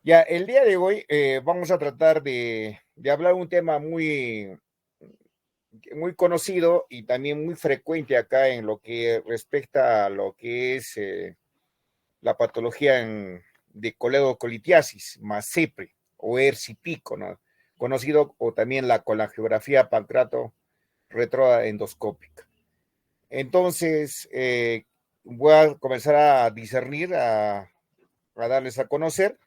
Ya, el día de hoy vamos a tratar de hablar un tema muy conocido y también muy frecuente acá en lo que respecta a lo que es la patología de coledocolitiasis, más CEPRE o ERCIPICO, ¿no? Conocido o también la colangiografía pancreato retroendoscópica. Entonces, voy a comenzar a discernir, a darles a conocer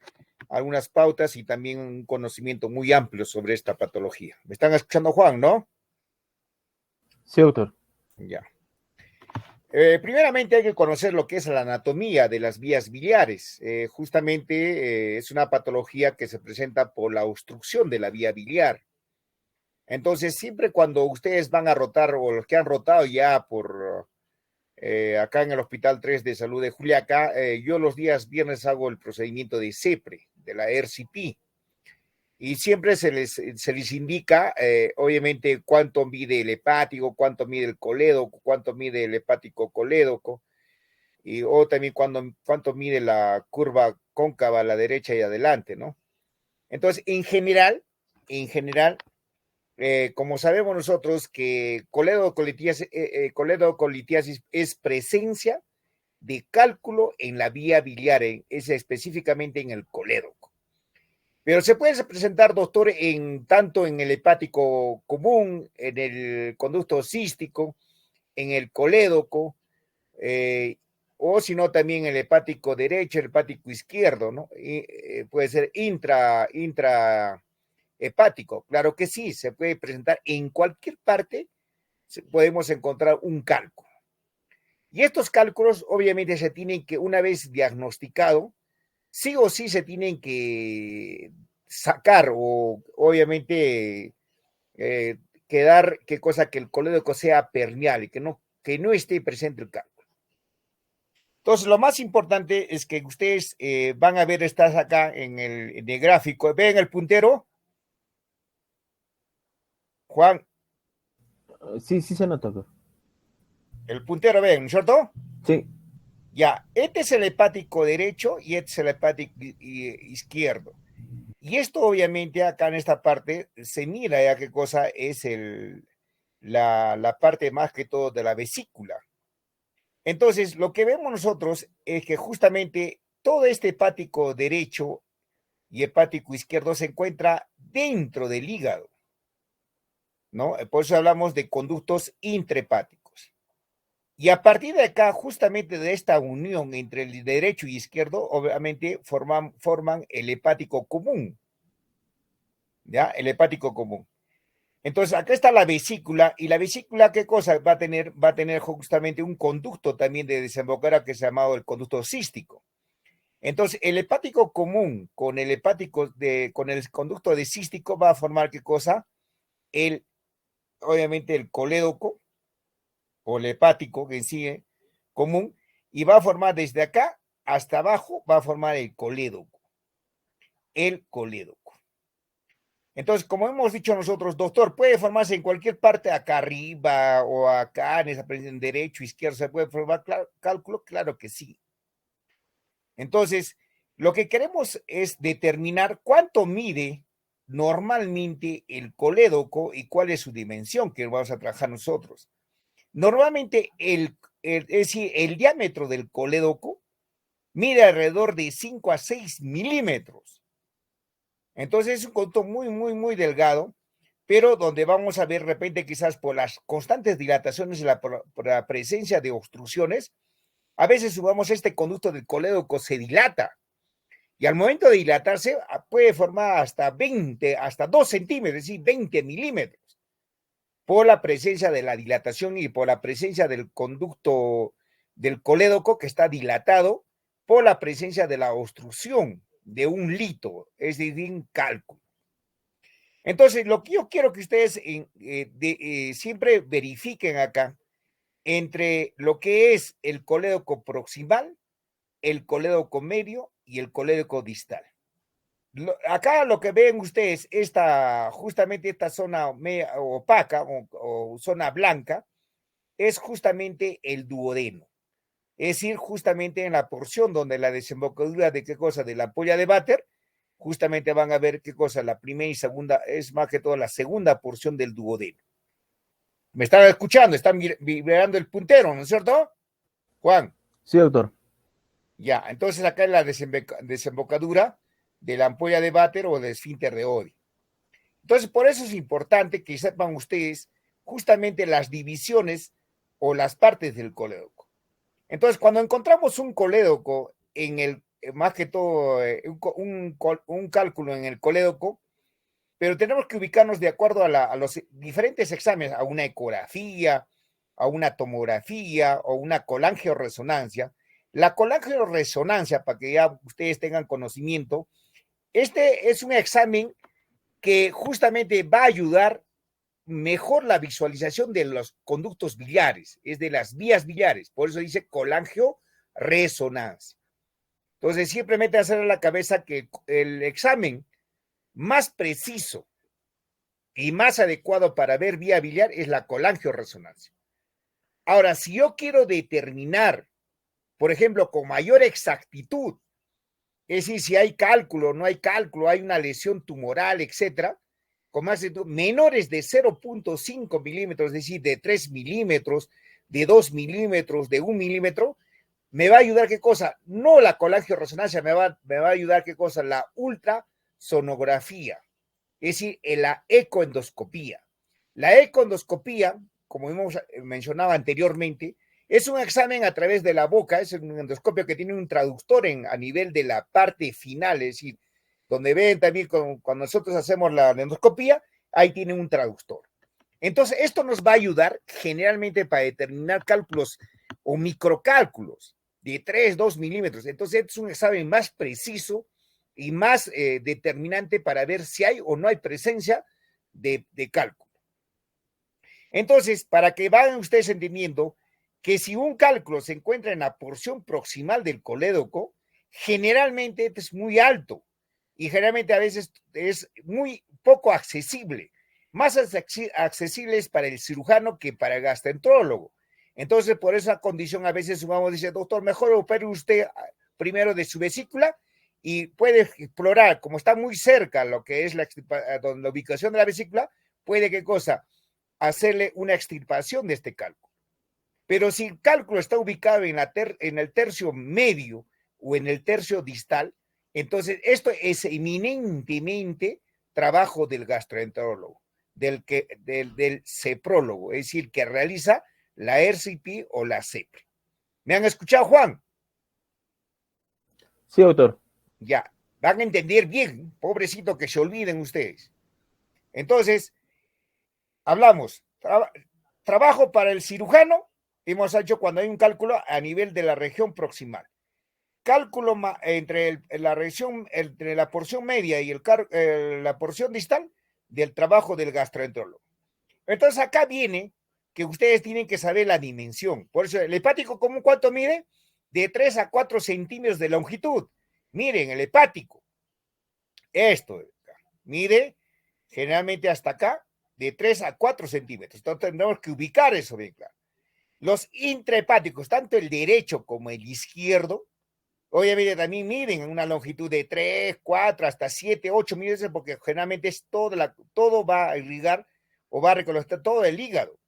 algunas pautas y también un conocimiento muy amplio sobre esta patología. ¿Me están escuchando, Juan, no? Sí, doctor. Ya. Primeramente hay que conocer lo que es la anatomía de las vías biliares. Justamente es una patología que se presenta por la obstrucción de la vía biliar. Entonces, siempre cuando ustedes van a rotar o los que han rotado ya por acá en el Hospital 3 de Salud de Juliaca, yo los días viernes hago el procedimiento de CEPRE, de la RCP. Y siempre se les indica, obviamente, cuánto mide el hepático, cuánto mide el colédoco, cuánto mide el hepático colédoco, o también cuánto mide la curva cóncava a la derecha y adelante, ¿no? Entonces, en general, como sabemos nosotros que coledocolitíasis es presencia de cálculo en la vía biliar, es específicamente en el colédoco. Pero se puede presentar, doctor, tanto en el hepático común, en el conducto cístico, en el colédoco, eh, o si no, también el hepático derecho, el hepático izquierdo, ¿no? Puede ser intrahepático. Claro que sí, se puede presentar en cualquier parte, podemos encontrar un cálculo. Y estos cálculos, obviamente, se tienen que, una vez diagnosticado, sí o sí se tienen que sacar o obviamente eh, quedar, qué cosa, que el colédoco sea permeable, que no esté presente el cálculo. Entonces, lo más importante es que ustedes van a ver, estás acá en el gráfico, ven el puntero, Juan, Sí, sí se nota, doctor. el puntero, ven, ¿no es cierto? Sí, Ya, este es el hepático derecho y este es el hepático izquierdo. Y esto obviamente acá en esta parte se mira ya qué cosa es la parte más que todo de la vesícula. Entonces, lo que vemos nosotros es que justamente todo este hepático derecho y hepático izquierdo se encuentra dentro del hígado, ¿no? Por eso hablamos de conductos intrahepáticos. Y a partir de acá, justamente de esta unión entre el derecho y izquierdo, obviamente forman el hepático común, ¿ya? El hepático común. Entonces, acá está la vesícula, y la vesícula, ¿qué cosa va a tener? Va a tener justamente un conducto también de desembocadura que se ha llamado el conducto cístico. Entonces, el hepático común con el conducto de cístico va a formar ¿qué cosa? El, obviamente, el colédoco o el hepático que sigue común, y va a formar desde acá hasta abajo, va a formar el colédoco. El colédoco. Entonces, como hemos dicho nosotros, doctor, puede formarse en cualquier parte, acá arriba o acá, en derecho, izquierdo, ¿se puede formar cálculo? Claro que sí. Entonces, lo que queremos es determinar cuánto mide normalmente el colédoco y cuál es su dimensión que vamos a trabajar nosotros. Normalmente, es decir, el diámetro del colédoco mide alrededor de 5 a 6 milímetros. Entonces, es un conducto muy, muy, muy delgado, pero donde vamos a ver de repente quizás por las constantes dilataciones y por la presencia de obstrucciones, a veces subamos este conducto del colédoco se dilata y al momento de dilatarse puede formar hasta 20, hasta 2 centímetros, es decir, 20 milímetros, por la presencia de la dilatación y por la presencia del conducto del colédoco que está dilatado, por la presencia de la obstrucción de un lito, es decir, un cálculo. Entonces, lo que yo quiero que ustedes siempre verifiquen acá entre lo que es el colédoco proximal, el colédoco medio y el colédoco distal. Acá lo que ven ustedes, justamente esta zona opaca o zona blanca, es justamente el duodeno. Es decir, justamente en la porción donde la desembocadura de qué cosa, de la ampolla de váter, justamente van a ver qué cosa, la primera y segunda, es más que todo la segunda porción del duodeno. ¿Me están escuchando? Están vibrando el puntero, ¿no es cierto? Juan. Sí, doctor. Ya, entonces acá es la desembocadura de la ampolla de váter o de esfínter de Oddi. Entonces, por eso es importante que sepan ustedes justamente las divisiones o las partes del colédoco. Entonces, cuando encontramos un colédoco en el, más que todo, un cálculo en el colédoco, pero tenemos que ubicarnos de acuerdo a los diferentes exámenes, a una ecografía, a una tomografía o una colangioresonancia. La colangioresonancia, para que ya ustedes tengan conocimiento, este es un examen que justamente va a ayudar mejor la visualización de los conductos biliares, es de las vías biliares, por eso dice colangioresonancia. Entonces, simplemente hacer en la cabeza que el examen más preciso y más adecuado para ver vía biliar es la colangioresonancia. Ahora, si yo quiero determinar, por ejemplo, con mayor exactitud, es decir, si hay cálculo, no hay cálculo, hay una lesión tumoral, etcétera, con más de menores de 0.5 milímetros, es decir, de 3 milímetros, de 2 milímetros, de 1 milímetro, me va a ayudar qué cosa, no la colangioresonancia, me va a ayudar qué cosa, la ultrasonografía, es decir, la ecoendoscopía. La ecoendoscopía, como hemos mencionado anteriormente, es un examen a través de la boca, es un endoscopio que tiene un traductor a nivel de la parte final, es decir, donde ven también cuando nosotros hacemos la endoscopía, ahí tiene un traductor. Entonces, esto nos va a ayudar generalmente para determinar cálculos o microcálculos de 3, 2 milímetros. Entonces, es un examen más preciso y más determinante para ver si hay o no hay presencia de cálculo. Entonces, para que vayan ustedes entendiendo que si un cálculo se encuentra en la porción proximal del colédoco, generalmente es muy alto y generalmente a veces es muy poco accesible. Más accesible es para el cirujano que para el gastroenterólogo. Entonces, por esa condición, a veces vamos a decir, doctor, mejor opere usted primero de su vesícula y puede explorar, como está muy cerca lo que es la ubicación de la vesícula, puede, ¿qué cosa? Hacerle una extirpación de este cálculo. Pero si el cálculo está ubicado en el tercio medio o en el tercio distal, entonces esto es eminentemente trabajo del gastroenterólogo, del ceprólogo, es decir, que realiza la RCP o la CEPRE. ¿Me han escuchado, Juan? Sí, doctor. Ya, van a entender bien, pobrecito que se olviden ustedes. Entonces, hablamos, trabajo para el cirujano, hemos hecho cuando hay un cálculo a nivel de la región proximal. Cálculo entre la porción media y la porción distal del trabajo del gastroenterólogo. Entonces acá viene que ustedes tienen que saber la dimensión. Por eso el hepático común, ¿cuánto mide? De 3 a 4 centímetros de longitud. Miren, el hepático, esto mide generalmente hasta acá de 3 a 4 centímetros. Entonces tendremos que ubicar eso bien claro. Los intrahepáticos, tanto el derecho como el izquierdo, obviamente también miden una longitud de 3, 4, hasta 7, 8 milímetros, porque generalmente es todo va a irrigar o va a recolectar todo el hígado.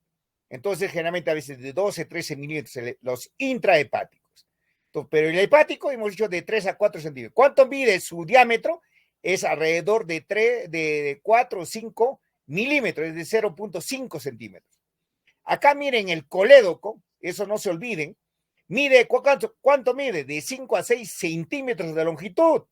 Entonces, generalmente a veces de 12, 13 milímetros los intrahepáticos. Entonces, pero el hepático hemos dicho de 3 a 4 centímetros. ¿Cuánto mide su diámetro? Es alrededor de 4 o 5 milímetros, es de 0.5 centímetros. Acá miren el colédoco, eso no se olviden, mide, ¿cuánto mide? De 5 a 6 centímetros de longitud.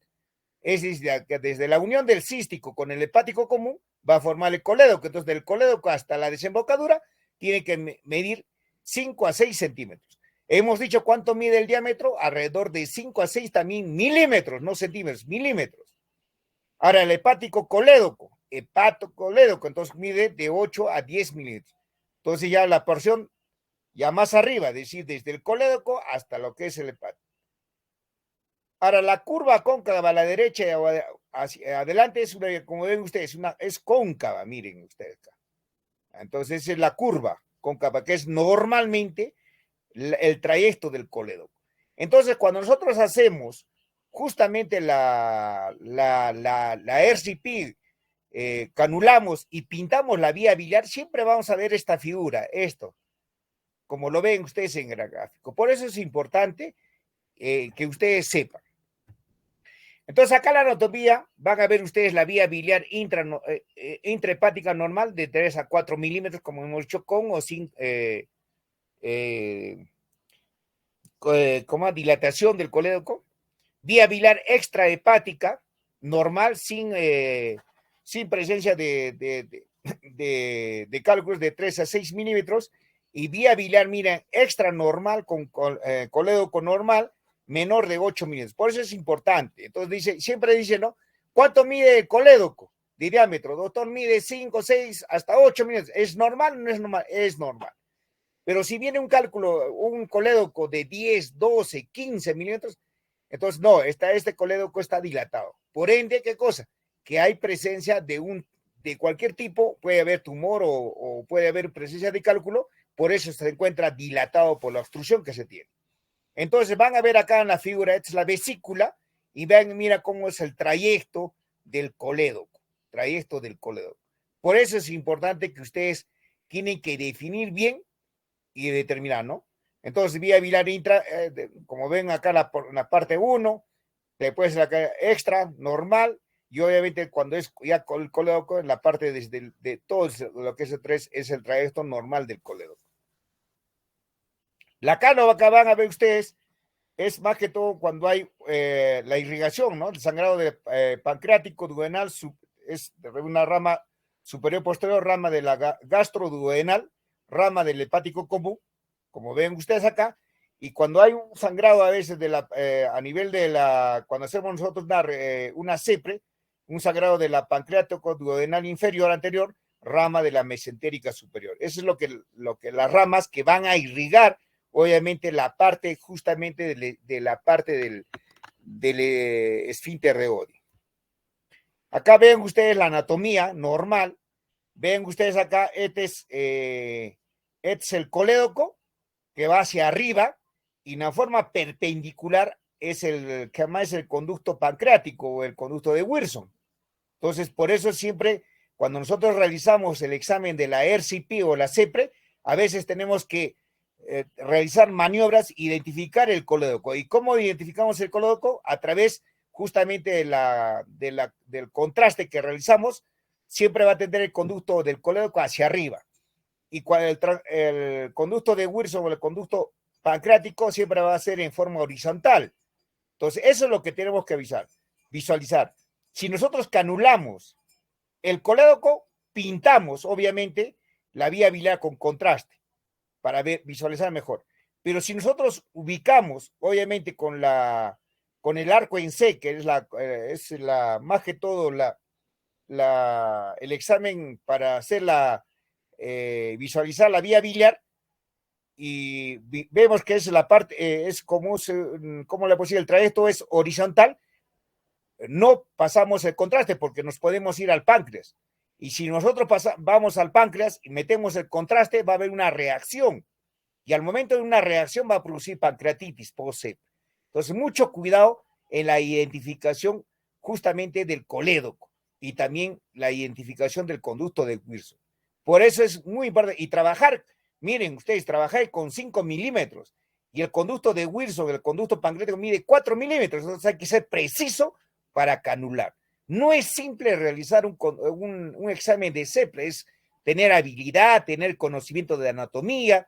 Es decir, desde la unión del cístico con el hepático común va a formar el colédoco. Entonces, del colédoco hasta la desembocadura tiene que medir 5 a 6 centímetros. Hemos dicho cuánto mide el diámetro, alrededor de 5 a 6 también milímetros, no centímetros, milímetros. Ahora, el hepático colédoco, hepatocolédoco, entonces mide de 8 a 10 milímetros. Entonces ya la porción ya más arriba, es decir, desde el colédoco hasta lo que es el hepático. Ahora, la curva cóncava a la derecha o hacia adelante es una, como ven ustedes, es cóncava, miren ustedes acá. Entonces es la curva cóncava, que es normalmente el trayecto del colédoco. Entonces, cuando nosotros hacemos justamente la RCP, canulamos y pintamos la vía biliar, siempre vamos a ver esta figura, esto, como lo ven ustedes en el gráfico. Por eso es importante que ustedes sepan. Entonces, acá la anatomía, van a ver ustedes la vía biliar intrahepática normal de 3 a 4 milímetros, como hemos dicho, con o sin como dilatación del colédoco. Vía biliar extrahepática normal, sin presencia de cálculos de 3 a 6 milímetros. Y vía biliar, miren, extra normal con colédoco normal, menor de 8 milímetros. Por eso es importante. Entonces siempre dice, ¿no? ¿Cuánto mide el colédoco de diámetro? Doctor, mide 5, 6, hasta 8 milímetros. ¿Es normal o no es normal? Es normal. Pero si viene un cálculo, un colédoco de 10, 12, 15 milímetros, entonces no, este colédoco está dilatado. Por ende, ¿qué cosa? Que hay presencia de cualquier tipo, puede haber tumor o puede haber presencia de cálculo, por eso se encuentra dilatado por la obstrucción que se tiene. Entonces van a ver acá en la figura, esta es la vesícula, y vean, mira cómo es el trayecto del colédoco, Por eso es importante que ustedes tienen que definir bien y determinar, ¿no? Entonces, vía biliar intra, como ven acá en la parte 1, después la extra, normal, y obviamente cuando es ya el colédoco, en la parte de todo lo que es el 3, es el trayecto normal del colédoco. La cánula que van a ver ustedes es más que todo cuando hay la irrigación, ¿no? El sangrado pancreático duodenal es una rama superior posterior, rama de la gastroduodenal, rama del hepático común, como ven ustedes acá, y cuando hay un sangrado a veces a nivel cuando hacemos nosotros una CEPRE, un sangrado de la pancreático duodenal inferior anterior, rama de la mesentérica superior. Eso es lo que las ramas que van a irrigar obviamente la parte justamente de la parte del esfínter de Oddi. Acá ven ustedes la anatomía normal, ven ustedes acá, este es el colédoco que va hacia arriba y en forma perpendicular es que más es el conducto pancreático o el conducto de Wilson. Entonces, por eso siempre cuando nosotros realizamos el examen de la RCP o la CEPRE, a veces tenemos que realizar maniobras, identificar el colédoco. ¿Y cómo identificamos el colédoco? A través justamente del contraste que realizamos, siempre va a tener el conducto del colédoco hacia arriba. Y el conducto de Wilson o el conducto pancreático siempre va a ser en forma horizontal. Entonces, eso es lo que tenemos que visualizar. Si nosotros canulamos el colédoco, pintamos, obviamente, la vía biliar con contraste para visualizar mejor. Pero si nosotros ubicamos, obviamente, con el arco en C, que es más que todo el examen para hacer visualizar la vía biliar, y vemos que es la parte, es como la posibilidad, el trayecto es horizontal, no pasamos el contraste porque nos podemos ir al páncreas. Y si nosotros vamos al páncreas y metemos el contraste, va a haber una reacción. Y al momento de una reacción va a producir pancreatitis post-CEP. Entonces, mucho cuidado en la identificación justamente del colédoco y también la identificación del conducto de Wilson. Por eso es muy importante. Y trabajar, miren ustedes, trabajar con 5 milímetros y el conducto de Wilson, el conducto pancreático mide 4 milímetros. Entonces hay que ser preciso para canular. No es simple realizar un examen de CEPRE, es tener habilidad, tener conocimiento de anatomía,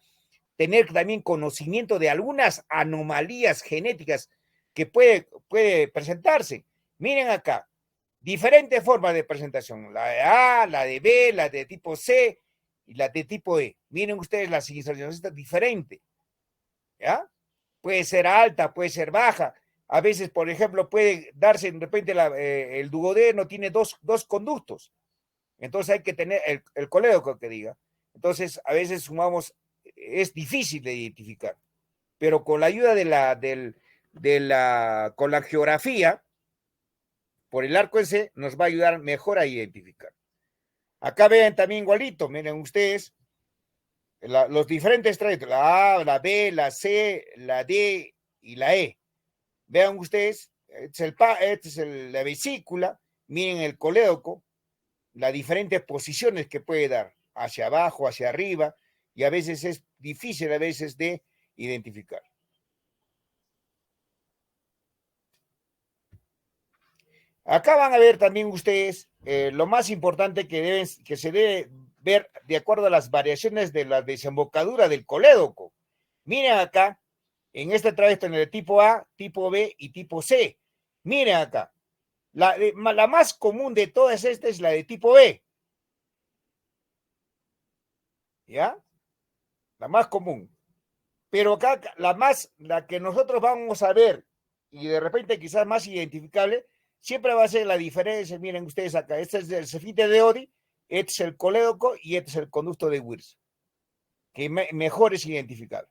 tener también conocimiento de algunas anomalías genéticas que puede presentarse. Miren acá, diferentes formas de presentación, la de A, la de B, la de tipo C y la de tipo E. Miren ustedes la sinistración, esta es diferente, ¿ya? Puede ser alta, puede ser baja. A veces, por ejemplo, puede darse de repente el duodeno tiene dos conductos. Entonces hay que tener el colédoco que diga. Entonces, a veces sumamos, es difícil de identificar, pero con la ayuda con la geografía, por el arco en C, nos va a ayudar mejor a identificar. Acá ven también igualito, miren ustedes, los diferentes trayectos, la A, la B, la C, la D y la E. Vean ustedes, La vesícula, miren el colédoco, las diferentes posiciones que puede dar, hacia abajo, hacia arriba, y a veces es difícil de identificar. Acá van a ver también ustedes lo más importante que se debe ver de acuerdo a las variaciones de la desembocadura del colédoco. Miren acá, en este traje en el tipo A, tipo B y tipo C. Miren acá, la más común de todas estas es la de tipo B. ¿Ya? La más común. Pero acá la que nosotros vamos a ver y de repente quizás más identificable, siempre va a ser la diferencia. Miren ustedes acá, este es el cefite de Oddi, este es el colédoco y este es el conducto de Wilson, que mejor es identificable.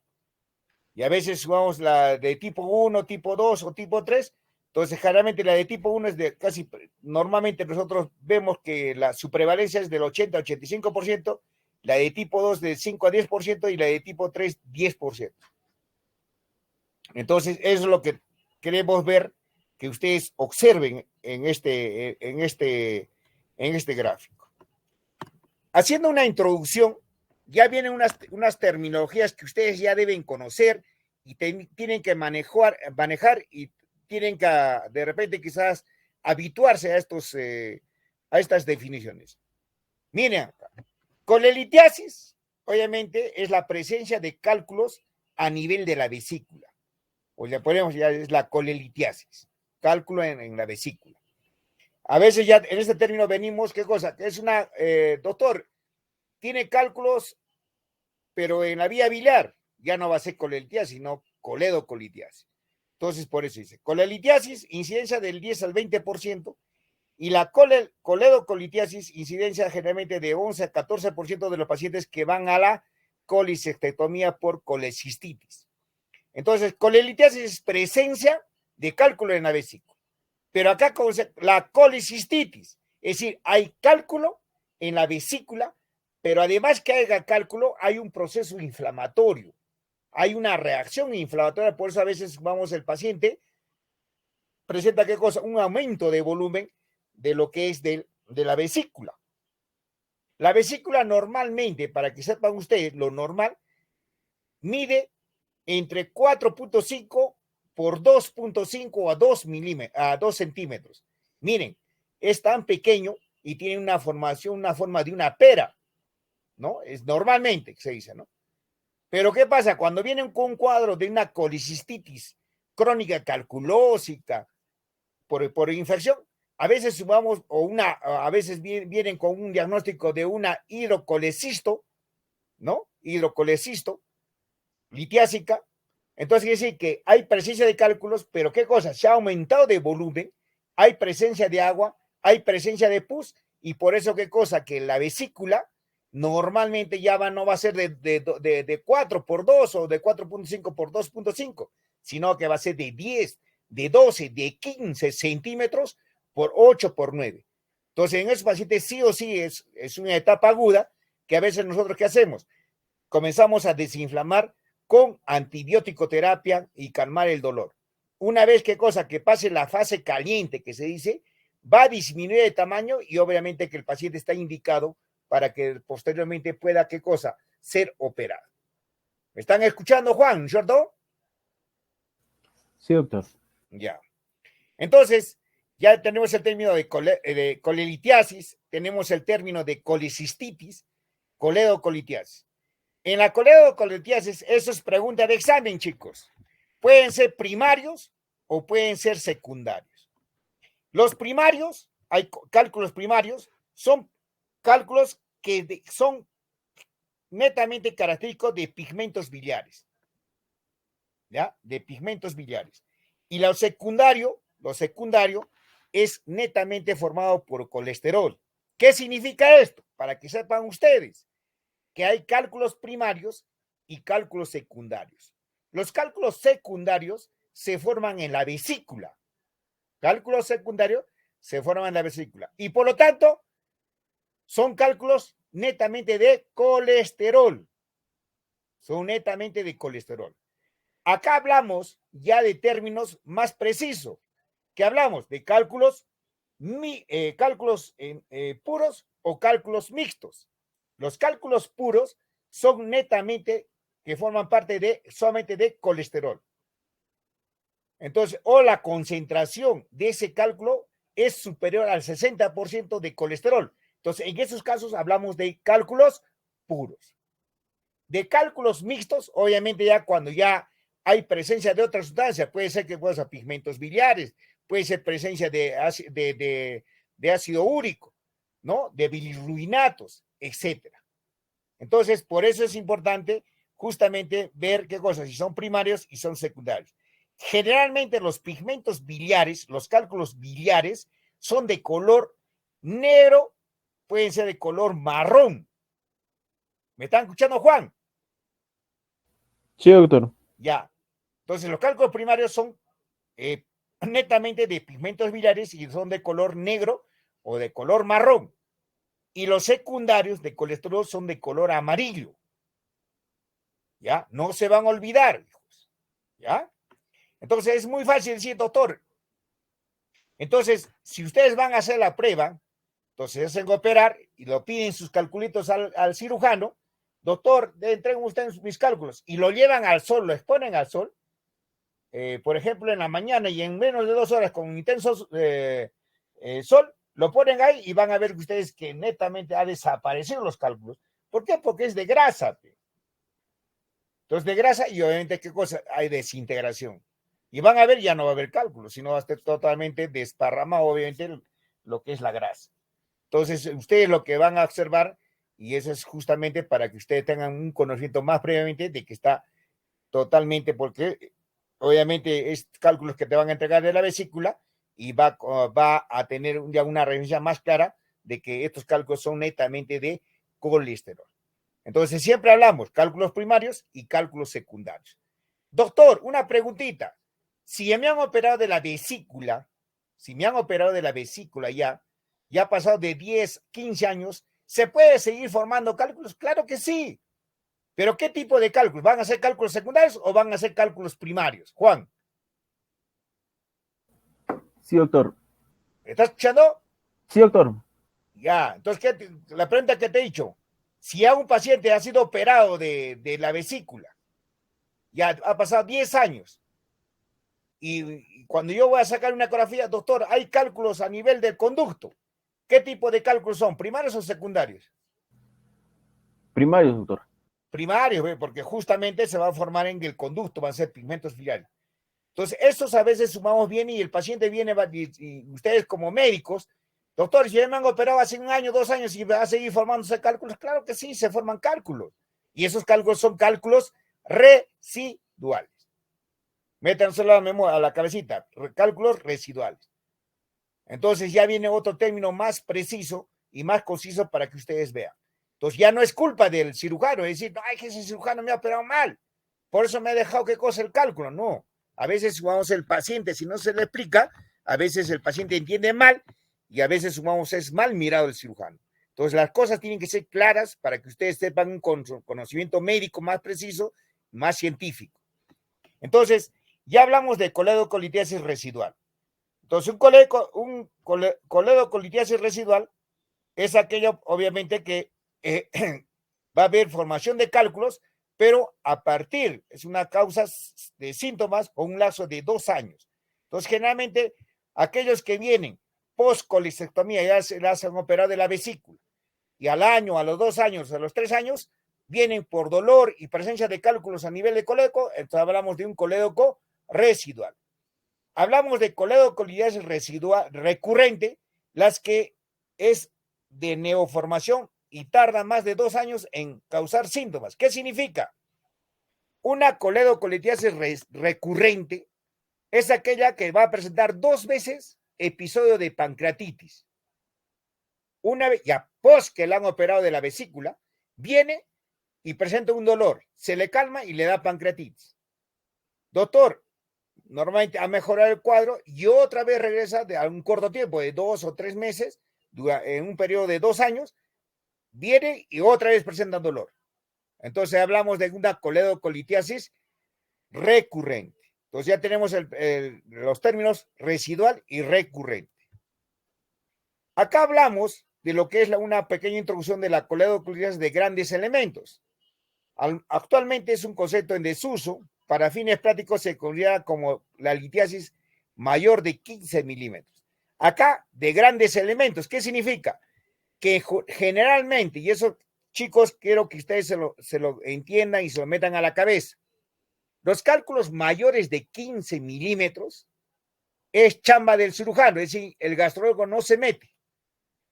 Y a veces jugamos la de tipo 1, tipo 2 o tipo 3. Entonces, generalmente la de tipo 1 es de casi, normalmente nosotros vemos que su prevalencia es del 80-85%, la de tipo 2 del 5-10% y la de tipo 3, 10%. Entonces, eso es lo que queremos ver, que ustedes observen en este gráfico. Haciendo una introducción, ya vienen unas terminologías que ustedes ya deben conocer y tienen que manejar y tienen que de repente quizás habituarse a estas definiciones. Miren acá. Colelitiasis, obviamente, es la presencia de cálculos a nivel de la vesícula. O ya ponemos, ya es la colelitiasis, cálculo en la vesícula. A veces ya en este término venimos, ¿qué cosa? Que es doctor, tiene cálculos, pero en la vía biliar ya no va a ser colelitiasis, sino coledocolitiasis. Entonces, por eso dice, colelitiasis, incidencia del 10 al 20%, y la coledocolitiasis, incidencia generalmente de 11 a 14% de los pacientes que van a la colicectomía por colecistitis. Entonces, colelitiasis es presencia de cálculo en la vesícula. Pero acá la colicistitis, es decir, hay cálculo en la vesícula, pero además que haya cálculo, hay un proceso inflamatorio, hay una reacción inflamatoria, por eso a veces el paciente presenta ¿qué cosa? Un aumento de volumen de lo que es de la vesícula. La vesícula normalmente, para que sepan ustedes, lo normal, mide entre 4.5 por 2.5 a 2 centímetros. Miren, es tan pequeño y tiene una forma de una pera, ¿no? Es normalmente, se dice, ¿no? Pero ¿qué pasa? Cuando vienen con un cuadro de una colicistitis crónica calculósica por infección, a veces a veces vienen con un diagnóstico de una hidrocolecisto, ¿no? Hidrocolecisto, litiásica. Entonces quiere decir que hay presencia de cálculos, pero ¿qué cosa? Se ha aumentado de volumen, hay presencia de agua, hay presencia de pus, y por eso ¿qué cosa? Que la vesícula normalmente ya no va a ser de 4 por 2 o de 4.5 por 2.5, sino que va a ser de 10, de 12, de 15 centímetros por 8 por 9. Entonces en esos pacientes sí o sí es una etapa aguda que a veces nosotros ¿qué hacemos? Comenzamos a desinflamar con antibiótico terapia y calmar el dolor. Una vez que pase la fase caliente que se dice, va a disminuir de tamaño y obviamente que el paciente está indicado para que posteriormente pueda ser operado. ¿Me están escuchando, Juan, cierto? Sí, doctor. Ya. Entonces, ya tenemos el término de colelitiasis, tenemos el término de colicistitis, coledocolitiasis. En la coledocolitiasis, eso es pregunta de examen, chicos. Pueden ser primarios o pueden ser secundarios. Los primarios, hay cálculos primarios, son cálculos que son netamente característicos de pigmentos biliares. ¿Ya? De pigmentos biliares. Y lo secundario es netamente formado por colesterol. ¿Qué significa esto? Para que sepan ustedes que hay cálculos primarios y cálculos secundarios. Los cálculos secundarios se forman en la vesícula. Cálculos secundarios se forman en la vesícula. Y por lo tanto, son cálculos netamente de colesterol. Son netamente de colesterol. Acá hablamos ya de términos más precisos. que hablamos de cálculos, cálculos puros o cálculos mixtos. Los cálculos puros son netamente que forman parte solamente de colesterol. Entonces, o la concentración de ese cálculo es superior al 60% de colesterol. Entonces, en esos casos hablamos de cálculos puros. De cálculos mixtos, obviamente ya cuando ya hay presencia de otras sustancias, puede ser que pueda ser pigmentos biliares, puede ser presencia de ácido úrico, ¿no? De bilirrubinatos, etcétera. Entonces, por eso es importante justamente ver qué cosas, si son primarios y son secundarios. Generalmente los pigmentos biliares, los cálculos biliares, son de color negro, pueden ser de color marrón. ¿Me están escuchando, Juan? Sí, doctor. Ya. Entonces, los cálculos primarios son netamente de pigmentos biliares y son de color negro o de color marrón. Y los secundarios de colesterol son de color amarillo. ¿Ya? No se van a olvidar, hijos. ¿Ya? Entonces, es muy fácil decir, doctor. Entonces, si ustedes van a hacer la prueba, entonces hacen operar y lo piden sus calculitos al cirujano, doctor, entreguen ustedes mis cálculos y lo llevan al sol, lo exponen al sol, por ejemplo, en la mañana y en menos de 2 horas con un intenso sol, lo ponen ahí y van a ver que ustedes que netamente ha desaparecido los cálculos. ¿Por qué? Porque es de grasa. Entonces, de grasa y obviamente, ¿qué cosa? Hay desintegración. Y van a ver, ya no va a haber cálculos, sino va a estar totalmente desparramado, obviamente, lo que es la grasa. Entonces, ustedes lo que van a observar, y eso es justamente para que ustedes tengan un conocimiento más previamente de que está totalmente, porque obviamente es cálculos que te van a entregar de la vesícula y va a tener ya una referencia más clara de que estos cálculos son netamente de colesterol. Entonces, siempre hablamos cálculos primarios y cálculos secundarios. Doctor, una preguntita. Si me han operado de la vesícula, ya ha pasado de 10, 15 años, ¿se puede seguir formando cálculos? Claro que sí. Pero ¿qué tipo de cálculos? ¿Van a ser cálculos secundarios o van a ser cálculos primarios? Juan. Sí, doctor. ¿Me estás escuchando? Sí, doctor. Ya, entonces, la pregunta que te he dicho, si a un paciente ha sido operado de la vesícula, ya ha pasado 10 años, y cuando yo voy a sacar una ecografía, doctor, hay cálculos a nivel del conducto. ¿Qué tipo de cálculos son? ¿Primarios o secundarios? Primarios, doctor. Primarios, porque justamente se va a formar en el conducto, van a ser pigmentos biliares. Entonces, estos a veces sumamos bien y el paciente viene, y ustedes como médicos, doctor, si ya me han operado hace 1 año, 2 años y va a seguir formándose cálculos, claro que sí, se forman cálculos. Y esos cálculos son cálculos residuales. Métanselo a la cabecita, cálculos residuales. Entonces ya viene otro término más preciso y más conciso para que ustedes vean. Entonces ya no es culpa del cirujano, es decir, ay, que ese cirujano me ha operado mal, por eso me ha dejado que cosa el cálculo. No, a veces sumamos el paciente, si no se le explica, a veces el paciente entiende mal y a veces sumamos es mal mirado el cirujano. Entonces las cosas tienen que ser claras para que ustedes sepan un conocimiento médico más preciso, más científico. Entonces, ya hablamos de coledocolitiasis residual. Entonces, un coledocolitiasis residual es aquello, obviamente, que va a haber formación de cálculos, pero a partir, es una causa de síntomas con un lapso de 2 años. Entonces, generalmente, aquellos que vienen post-colecistectomía ya se las han operado de la vesícula, y al año, a los 2 años, a los 3 años, vienen por dolor y presencia de cálculos a nivel de colédoco, entonces hablamos de un colédoco residual. Hablamos de coledocolitiasis residual recurrente, las que es de neoformación y tarda más de 2 años en causar síntomas. ¿Qué significa? Una coledocolitiasis recurrente es aquella que va a presentar 2 veces episodio de pancreatitis. Una vez, ya post que le han operado de la vesícula, viene y presenta un dolor, se le calma y le da pancreatitis. Doctor, normalmente ha mejorado el cuadro y otra vez regresa a un corto tiempo de 2 o 3 meses, en un periodo de 2 años, viene y otra vez presenta dolor. Entonces hablamos de una coledocolitiasis recurrente. Entonces ya tenemos los términos residual y recurrente. Acá hablamos de lo que es una pequeña introducción de la coledocolitiasis de grandes elementos. Actualmente es un concepto en desuso. Para fines prácticos se considera como la litiasis mayor de 15 milímetros. Acá, de grandes elementos, ¿qué significa? Que generalmente, y eso, chicos, quiero que ustedes se lo entiendan y se lo metan a la cabeza, los cálculos mayores de 15 milímetros es chamba del cirujano, es decir, el gastrólogo no se mete.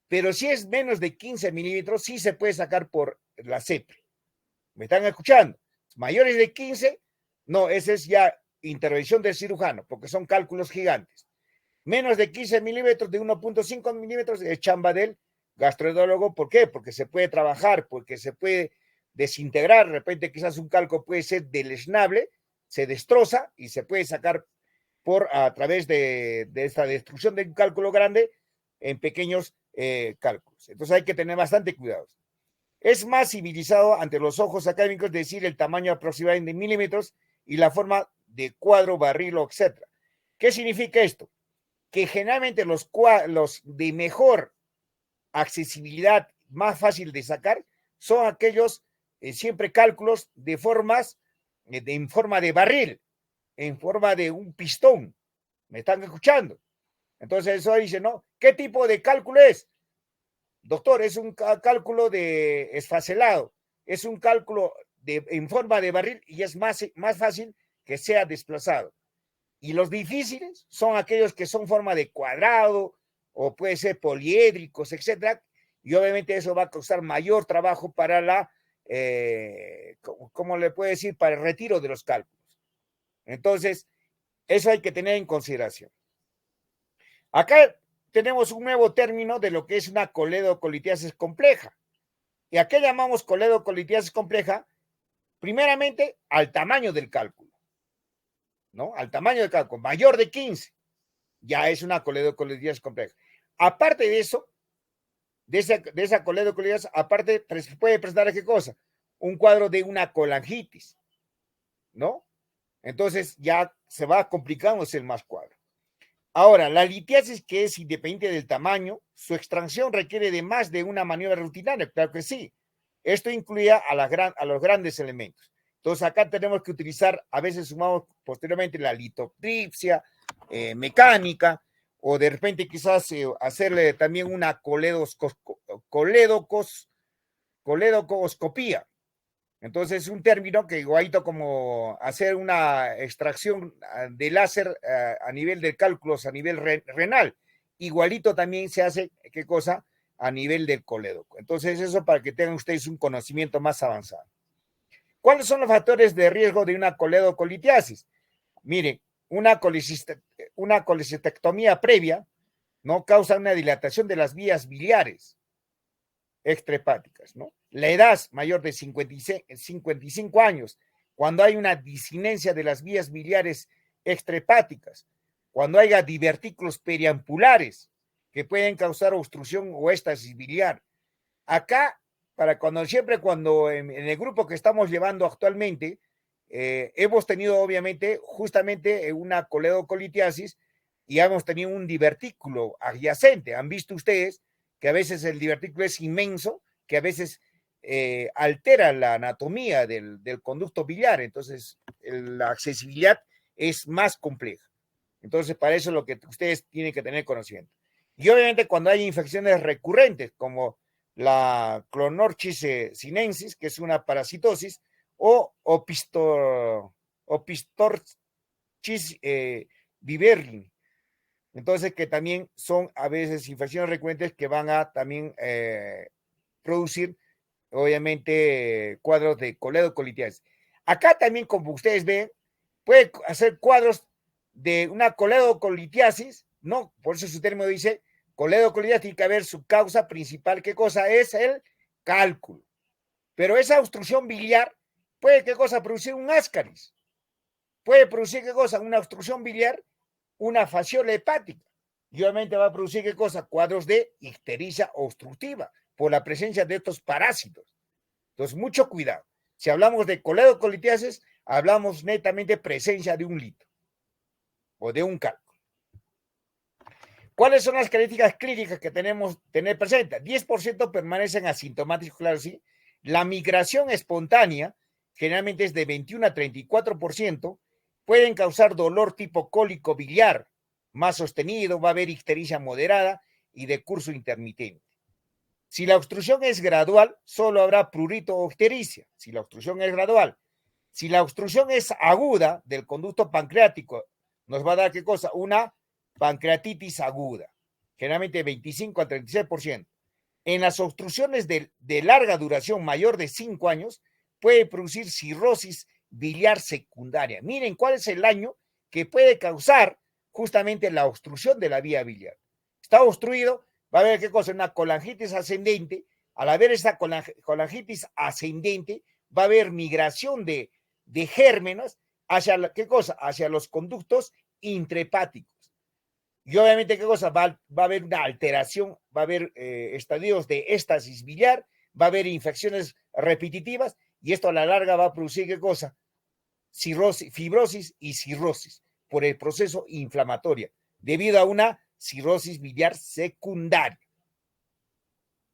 Pero si es menos de 15 milímetros, sí se puede sacar por la CEPRE. ¿Me están escuchando? Mayores de 15, no, esa es ya intervención del cirujano, porque son cálculos gigantes. Menos de 15 milímetros, de 1.5 milímetros, es chamba del gastroenterólogo. ¿Por qué? Porque se puede trabajar, porque se puede desintegrar. De repente, quizás un cálculo puede ser deleznable, se destroza y se puede sacar a través de esta destrucción de un cálculo grande en pequeños cálculos. Entonces hay que tener bastante cuidado. Es más civilizado ante los ojos académicos decir el tamaño aproximado de milímetros y la forma de cuadro, barril, etc. ¿Qué significa esto? Que generalmente los de mejor accesibilidad, más fácil de sacar, son aquellos siempre cálculos de formas, en forma de barril, en forma de un pistón. ¿Me están escuchando? Entonces eso dice, ¿no? ¿Qué tipo de cálculo es? Doctor, es un cálculo de esfacelado, es un cálculo en forma de barril y es más fácil que sea desplazado. Y los difíciles son aquellos que son forma de cuadrado o puede ser poliédricos, etcétera. Y obviamente eso va a costar mayor trabajo para ¿cómo le puedo decir? Para el retiro de los cálculos. Entonces, eso hay que tener en consideración. Acá tenemos un nuevo término de lo que es una coledocolitiasis compleja. ¿Y a qué llamamos coledocolitiasis compleja? Primeramente, al tamaño del cálculo, ¿no? Al tamaño del cálculo, mayor de 15, ya es una coledocolitiasis compleja. Aparte de eso, de esa coledocolitiasis, aparte puede presentar ¿qué cosa? Un cuadro de una colangitis, ¿no? Entonces ya se va complicándose el más cuadro. Ahora, la litiasis, que es independiente del tamaño, su extracción requiere de más de una maniobra rutinaria, claro que sí. Esto incluye a los grandes elementos. Entonces, acá tenemos que utilizar, a veces sumamos posteriormente la litotripsia mecánica, o de repente quizás hacerle también una coledocoscopía. Entonces es un término que igualito como hacer una extracción de láser a nivel de cálculos, a nivel renal. Igualito también se hace, ¿qué cosa? A nivel del colédoco. Entonces eso para que tengan ustedes un conocimiento más avanzado. ¿Cuáles son los factores de riesgo de una coledocolitiasis? Miren, una colecistectomía previa no causa una dilatación de las vías biliares extrahepáticas, ¿no? La edad mayor de 55 años, cuando hay una disinencia de las vías biliares extrahepáticas, cuando haya divertículos periampulares que pueden causar obstrucción o éstasis biliar. Acá, siempre cuando en el grupo que estamos llevando actualmente, hemos tenido obviamente justamente una coledocolitiasis y hemos tenido un divertículo adyacente. Han visto ustedes que a veces el divertículo es inmenso, que a veces altera la anatomía del conducto biliar, entonces la accesibilidad es más compleja. Entonces, para eso es lo que ustedes tienen que tener conocimiento. Y obviamente cuando hay infecciones recurrentes, como la Clonorchis sinensis, que es una parasitosis, o Opistorchis viverrin, entonces que también son a veces infecciones recurrentes que van a también producir obviamente cuadros de coledocolitiasis. Acá también, como ustedes ven, puede hacer cuadros de una coledocolitiasis, no, por eso su término dice coledocolitiasis, tiene que haber su causa principal, ¿qué cosa es? El cálculo. Pero esa obstrucción biliar puede, ¿qué cosa? Producir un ascaris. Puede producir, ¿qué cosa? Una obstrucción biliar, una fasciola hepática. Y obviamente va a producir, ¿qué cosa? Cuadros de ictericia obstructiva por la presencia de estos parásitos. Entonces, mucho cuidado. Si hablamos de coledocolitiasis, hablamos netamente de presencia de un lito. o de un cálculo. ¿Cuáles son las características clínicas que tenemos tener presente? 10% permanecen asintomáticos, claro, sí. La migración espontánea, generalmente es de 21 a 34%, pueden causar dolor tipo cólico biliar, más sostenido, va a haber ictericia moderada y de curso intermitente. Si la obstrucción es gradual, solo habrá prurito o ictericia. Si la obstrucción es gradual. Si la obstrucción es aguda del conducto pancreático, nos va a dar ¿qué cosa? Una pancreatitis aguda, generalmente 25 al 36%. En las obstrucciones de larga duración, mayor de 5 años, puede producir cirrosis biliar secundaria. Miren cuál es el daño que puede causar justamente la obstrucción de la vía biliar. Está obstruido, va a haber ¿qué cosa? Una colangitis ascendente. Al haber esta colangitis ascendente, va a haber migración de gérmenes hacia ¿qué cosa? Hacia los conductos intrahepáticos. Y obviamente, ¿qué cosa? Va a haber una alteración, va a haber estadios de éstasis biliar, va a haber infecciones repetitivas, y esto a la larga va a producir ¿qué cosa? Cirrosis, fibrosis y cirrosis por el proceso inflamatorio, debido a una cirrosis biliar secundaria.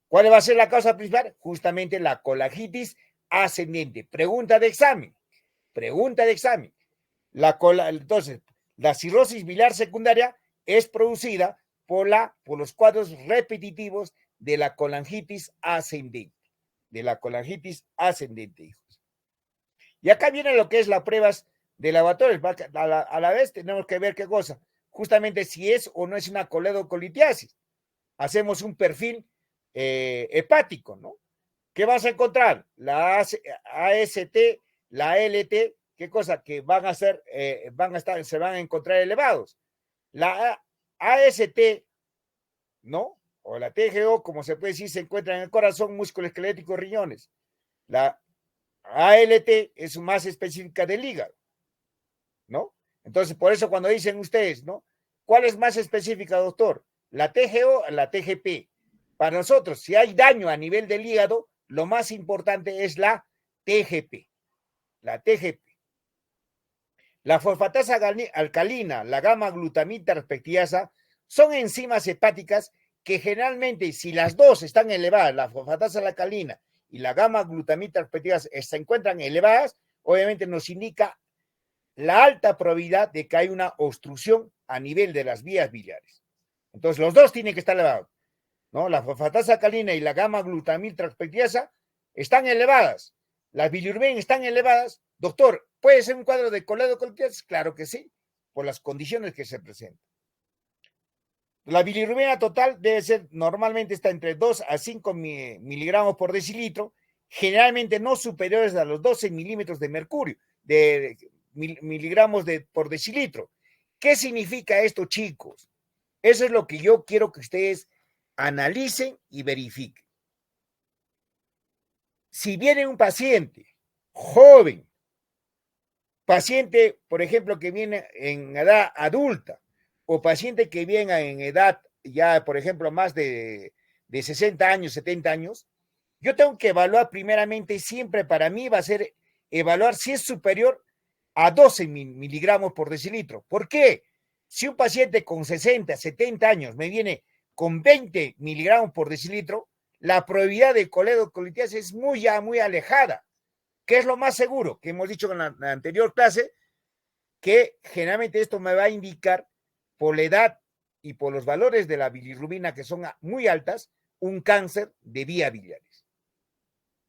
¿Cuál va a ser la causa principal? Justamente la colangitis ascendente. Pregunta de examen. Entonces, la cirrosis biliar secundaria es producida por los cuadros repetitivos de la colangitis ascendente. Hijos. Y acá viene lo que es las pruebas de laboratorio. A la vez tenemos que ver qué cosa. Justamente si es o no es una coledocolitiasis. Hacemos un perfil hepático, ¿no? ¿Qué vas a encontrar? La AST, la LT, ¿qué cosa? Que se van a encontrar elevados. La AST, ¿no? O la TGO, como se puede decir, se encuentra en el corazón, músculo esquelético, riñones. La ALT es más específica del hígado, ¿no? Entonces, por eso cuando dicen ustedes, ¿no? ¿Cuál es más específica, doctor? ¿La TGO o la TGP? Para nosotros, si hay daño a nivel del hígado, lo más importante es la TGP. La TGP. La fosfatasa alcalina, la gamma-glutamita respectivasa, son enzimas hepáticas que generalmente, si las dos están elevadas, la fosfatasa alcalina y la gamma-glutamita respectivasa se encuentran elevadas, obviamente nos indica la alta probabilidad de que hay una obstrucción a nivel de las vías biliares. Entonces, los dos tienen que estar elevados, ¿no? La fosfatasa alcalina y la gamma-glutamita respectivasa están elevadas. Las bilirrubinas están elevadas. Doctor, ¿puede ser un cuadro de coledocolitiasis? Claro que sí, por las condiciones que se presentan. La bilirrubina total debe ser, normalmente está entre 2 a 5 miligramos por decilitro, generalmente no superiores a los 12 milímetros de mercurio, de miligramos por decilitro. ¿Qué significa esto, chicos? Eso es lo que yo quiero que ustedes analicen y verifiquen. Si viene un paciente joven, paciente, por ejemplo, que viene en edad adulta, o paciente que viene en edad ya, por ejemplo, más de 60 años, 70 años, yo tengo que evaluar primeramente, siempre para mí va a ser evaluar si es superior a 12 miligramos por decilitro. ¿Por qué? Si un paciente con 60, 70 años me viene con 20 miligramos por decilitro, la probabilidad de coledocolitiasis es muy alejada. ¿Qué es lo más seguro? Que hemos dicho en la anterior clase, que generalmente esto me va a indicar por la edad y por los valores de la bilirrubina que son muy altas, un cáncer de vías biliares.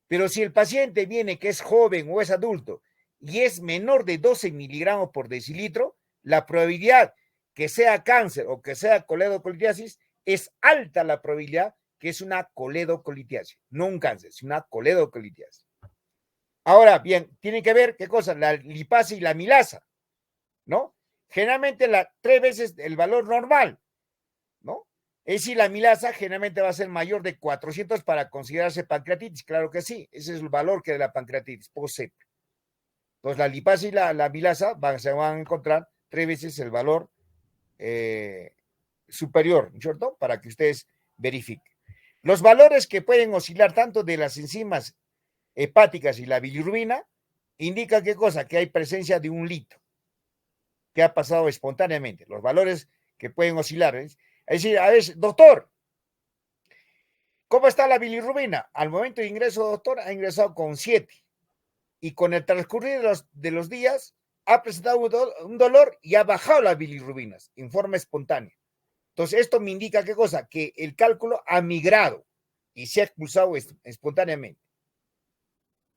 Pero si el paciente viene que es joven o es adulto y es menor de 12 miligramos por decilitro, la probabilidad que sea cáncer o que sea coledocolitiasis es alta la probabilidad que es una coledocolitiasis, no un cáncer, sino una coledocolitiasis. Ahora bien, tiene que ver, ¿qué cosa? La lipasa y la milasa, ¿no? Generalmente 3 veces el valor normal, ¿no? Es decir, la milasa generalmente va a ser mayor de 400 para considerarse pancreatitis, claro que sí, ese es el valor que de la pancreatitis, post-CEP. Entonces, la lipasa y la milasa se van a encontrar 3 veces el valor superior, ¿no es cierto? Para que ustedes verifiquen. Los valores que pueden oscilar tanto de las enzimas hepáticas y la bilirrubina indican ¿qué cosa? Que hay presencia de un lito. que ha pasado espontáneamente, los valores que pueden oscilar. Es decir, a ver, doctor, ¿cómo está la bilirrubina? Al momento de ingreso, doctor, ha ingresado con 7 y con el transcurrir de los días ha presentado un dolor y ha bajado las bilirrubinas en forma espontánea. Entonces, esto me indica qué cosa, que el cálculo ha migrado y se ha expulsado espontáneamente.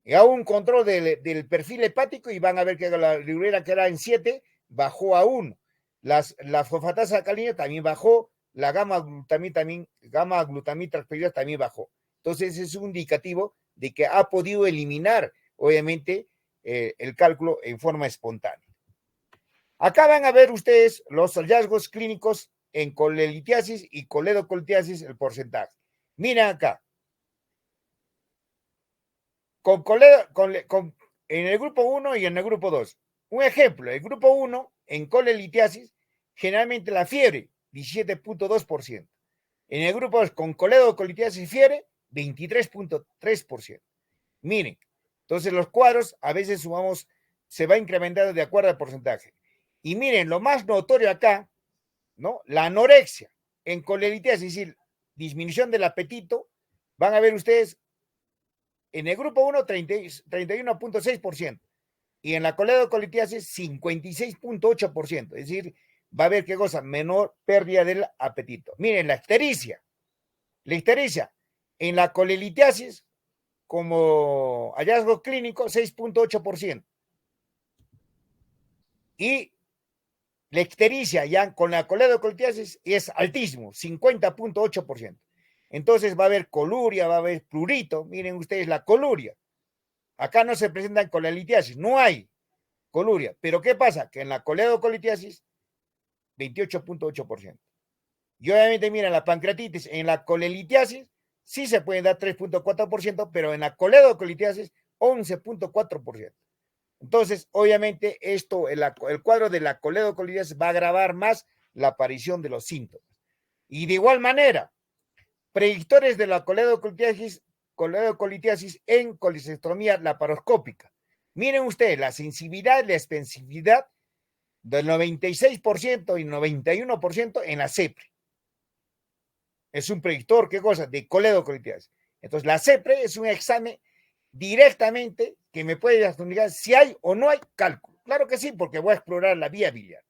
Y hago un control del perfil hepático y van a ver que la bilirrubina que era en 7 bajó a 1. La fosfatasa alcalina también bajó, la gamma glutamitrasferida también bajó. Entonces, es un indicativo de que ha podido eliminar, obviamente, el cálculo en forma espontánea. Acá van a ver ustedes los hallazgos clínicos en colelitiasis y coledocolitiasis, el porcentaje. Miren acá. En el grupo 1 y en el grupo 2. Un ejemplo, el grupo 1 en colelitiasis, generalmente la fiebre, 17.2%. En el grupo 2 con coledocolitiasis y fiebre, 23.3%. Miren, entonces los cuadros a veces sumamos, se va incrementando de acuerdo al porcentaje. Y miren, lo más notorio acá, ¿no? La anorexia en colelitiasis, es decir, disminución del apetito, van a ver ustedes en el grupo 1, 31.6%. Y en la coledocolitiasis, 56.8%. Es decir, va a haber qué cosa, menor pérdida del apetito. Miren, la ictericia. En la colelitiasis, como hallazgo clínico, 6.8%. Y la ictericia ya con la coledocolitiasis es altísimo, 50.8%. Entonces va a haber coluria, va a haber prurito. Miren ustedes la coluria. Acá no se presentan colelitiasis, no hay coluria. Pero ¿qué pasa? Que en la coledocolitiasis, 28.8%. Y obviamente, mira, la pancreatitis, en la colelitiasis, sí se puede dar 3.4%, pero en la coledocolitiasis, 11.4%. Entonces, obviamente, el cuadro de la coledocolitiasis va a agravar más la aparición de los síntomas. Y de igual manera, predictores de la coledocolitiasis en colecistectomía laparoscópica. Miren ustedes, la sensibilidad y la especificidad del 96% y 91% en la CEPRE. Es un predictor, ¿qué cosa? De coledocolitiasis. Entonces, la CEPRE es un examen directamente que me puede diagnosticar si hay o no hay cálculo. Claro que sí, porque voy a explorar la vía biliar.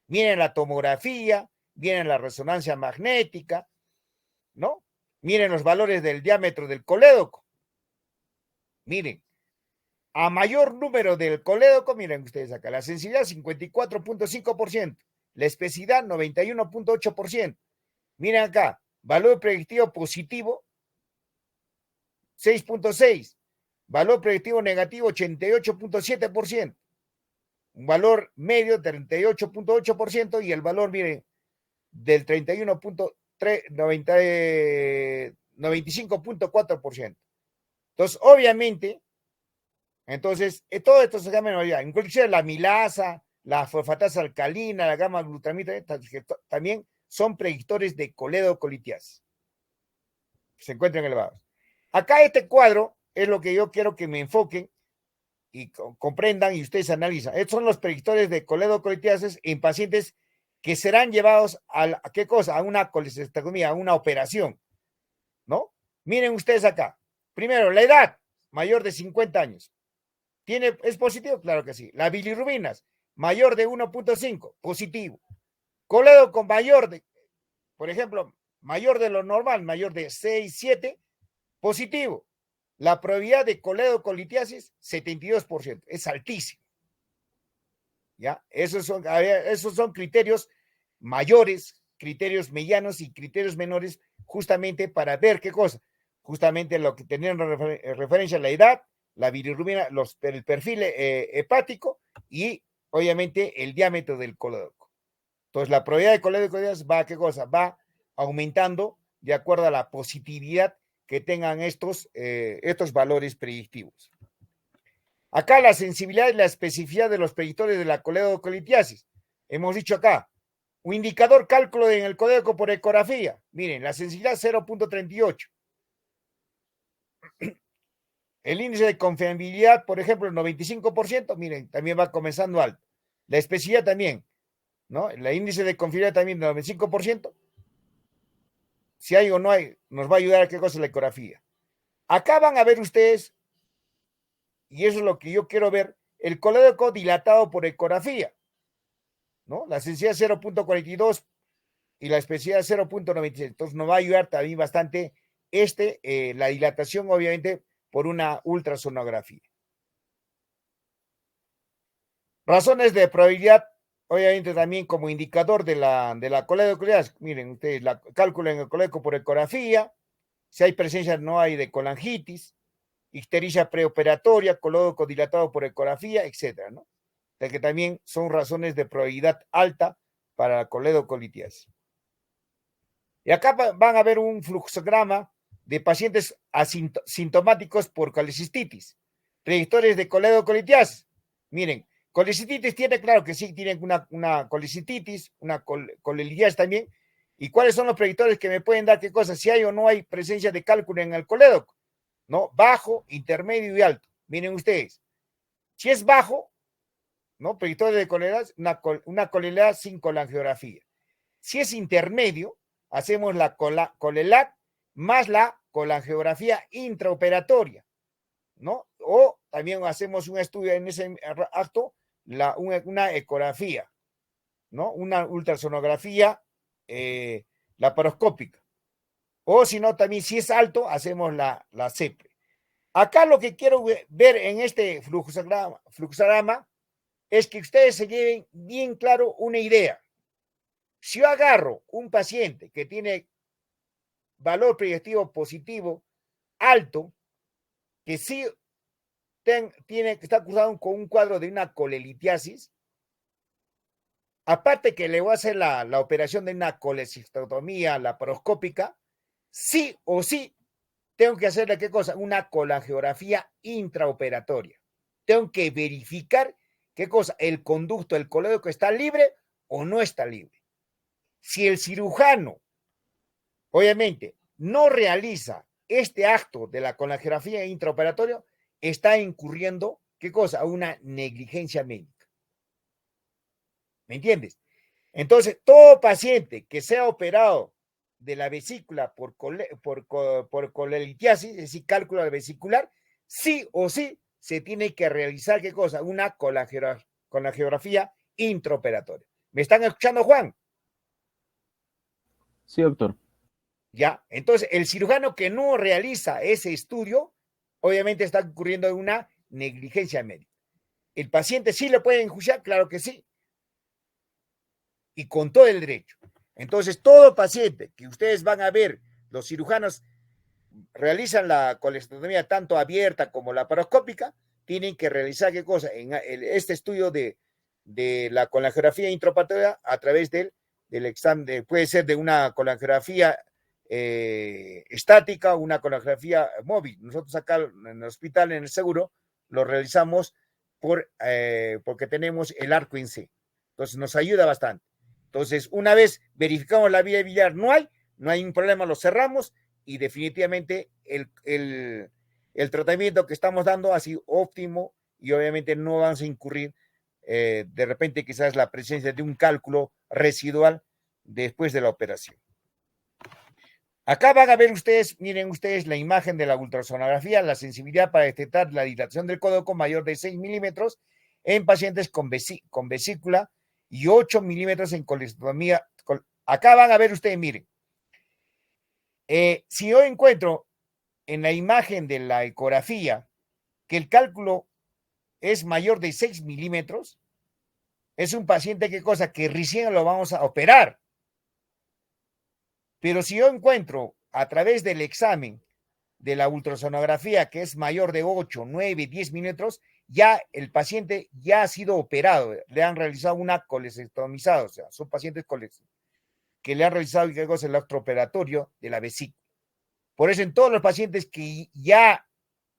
Miren la tomografía, miren la resonancia magnética, ¿no? Miren los valores del diámetro del colédoco. Miren, a mayor número del colédoco, miren ustedes acá, la sensibilidad 54.5%, la especificidad 91.8%. Miren acá, valor predictivo positivo 6.6%, valor predictivo negativo 88.7%, un valor medio 38.8% y el valor, miren, del 95.4%. Entonces, obviamente, todos estos exámenes, inclusive la milasa, la fosfatasa alcalina, la gamma glutamina, también son predictores de coledocolitiasis. Se encuentran elevados. Acá este cuadro es lo que yo quiero que me enfoquen y comprendan y ustedes analizan. Estos son los predictores de coledocolitiasis en pacientes que serán llevados ¿a qué cosa? A una colecistectomía, a una operación, ¿no? Miren ustedes acá. Primero, la edad, mayor de 50 años. ¿Es positivo? Claro que sí. Las bilirrubinas, mayor de 1.5, positivo. Coledo con por ejemplo, mayor de lo normal, mayor de 6, 7, positivo. La probabilidad de coledocolitiasis, 72%, es altísimo. ¿Ya? Esos son criterios mayores, criterios medianos y criterios menores, justamente para ver qué cosa. Justamente lo que tenían referencia a la edad, la bilirrubina, el perfil hepático y obviamente el diámetro del colédoco. Entonces, la probabilidad de coledocolitiasis va a qué cosa? Va aumentando de acuerdo a la positividad que tengan estos valores predictivos. Acá la sensibilidad y la especificidad de los predictores de la coledocolitiasis. Hemos dicho acá, un indicador cálculo en el colédoco por ecografía. Miren, la sensibilidad 0.38. El índice de confiabilidad, por ejemplo, el 95%, miren, también va comenzando alto. La especificidad también, ¿no? El índice de confiabilidad también del 95%. Si hay o no hay, nos va a ayudar a qué cosa la ecografía. Acá van a ver ustedes, y eso es lo que yo quiero ver, el colédoco dilatado por ecografía, ¿no? La sensibilidad 0.42 y la especificidad 0.96. Entonces nos va a ayudar también bastante la dilatación, obviamente, por una ultrasonografía. Razones de probabilidad, obviamente también como indicador de la coledocalidad. Miren ustedes, cálculo en el colédoco por ecografía, si hay presencia no hay de colangitis, ictericia preoperatoria, colédoco dilatado por ecografía, etcétera, ¿no? De que también son razones de probabilidad alta para la coledocolitis. Y acá van a ver un fluxograma de pacientes asintomáticos por colecistitis, predictores de coledocolitis. Miren, colecistitis tiene, claro que sí, tienen una colecistitis, una colelitiasis también. ¿Y cuáles son los predictores que me pueden dar qué cosa? Si hay o no hay presencia de cálculo en el colédoco, ¿no? Bajo, intermedio y alto. Miren ustedes, si es bajo, ¿no? Predictores de coledad, una coledad sin colangiografía. Si es intermedio, hacemos la colelat más la colangiografía intraoperatoria, ¿no? O también hacemos un estudio en ese acto, una ecografía, ¿no? Una ultrasonografía laparoscópica. O si no, también si es alto, hacemos la CEPRE. Acá lo que quiero ver en este fluxograma es que ustedes se lleven bien claro una idea. Si yo agarro un paciente que tiene valor predictivo positivo alto, que sí está cursado con un cuadro de una colelitiasis, aparte que le voy a hacer la operación de una colecistotomía laparoscópica, sí o sí tengo que hacerle ¿qué cosa? Una colangiografía intraoperatoria. Tengo que verificar qué cosa, el conducto, el colédoco está libre o no está libre. Si el cirujano, obviamente, no realiza este acto de la colangiografía intraoperatoria, está incurriendo, ¿qué cosa? Una negligencia médica. ¿Me entiendes? Entonces, todo paciente que sea operado de la vesícula por colelitiasis, es decir, cálculo vesicular, sí o sí se tiene que realizar, ¿qué cosa? Una colangiografía intraoperatoria. ¿Me están escuchando, Juan? Sí, doctor. Ya, entonces el cirujano que no realiza ese estudio, obviamente está ocurriendo en una negligencia médica. ¿El paciente sí le puede enjuiciar? Claro que sí. Y con todo el derecho. Entonces, todo paciente que ustedes van a ver, los cirujanos realizan la colestetomía tanto abierta como laparoscópica, tienen que realizar qué cosa en este estudio de la colangiografía intraoperatoria a través del examen, puede ser de una colangiografía estática o una colangiografía móvil. Nosotros acá en el hospital, en el seguro, lo realizamos porque tenemos el arco en C. Entonces nos ayuda bastante. Entonces, una vez verificamos la vía biliar, no hay un problema, lo cerramos y definitivamente el tratamiento que estamos dando ha sido óptimo y obviamente no vamos a incurrir de repente quizás la presencia de un cálculo residual después de la operación. Acá van a ver ustedes, miren ustedes la imagen de la ultrasonografía, la sensibilidad para detectar la dilatación del colédoco mayor de 6 milímetros en pacientes con vesícula y 8 milímetros en colestetomía. Acá van a ver ustedes, miren, si yo encuentro en la imagen de la ecografía que el cálculo es mayor de 6 milímetros, es un paciente ¿qué cosa? Que recién lo vamos a operar. Pero si yo encuentro a través del examen de la ultrasonografía que es mayor de 8, 9, 10 milímetros, ya el paciente ya ha sido operado, le han realizado una colecectomizada, o sea, son pacientes que le han realizado el electrooperatorio de la vesícula. Por eso en todos los pacientes que ya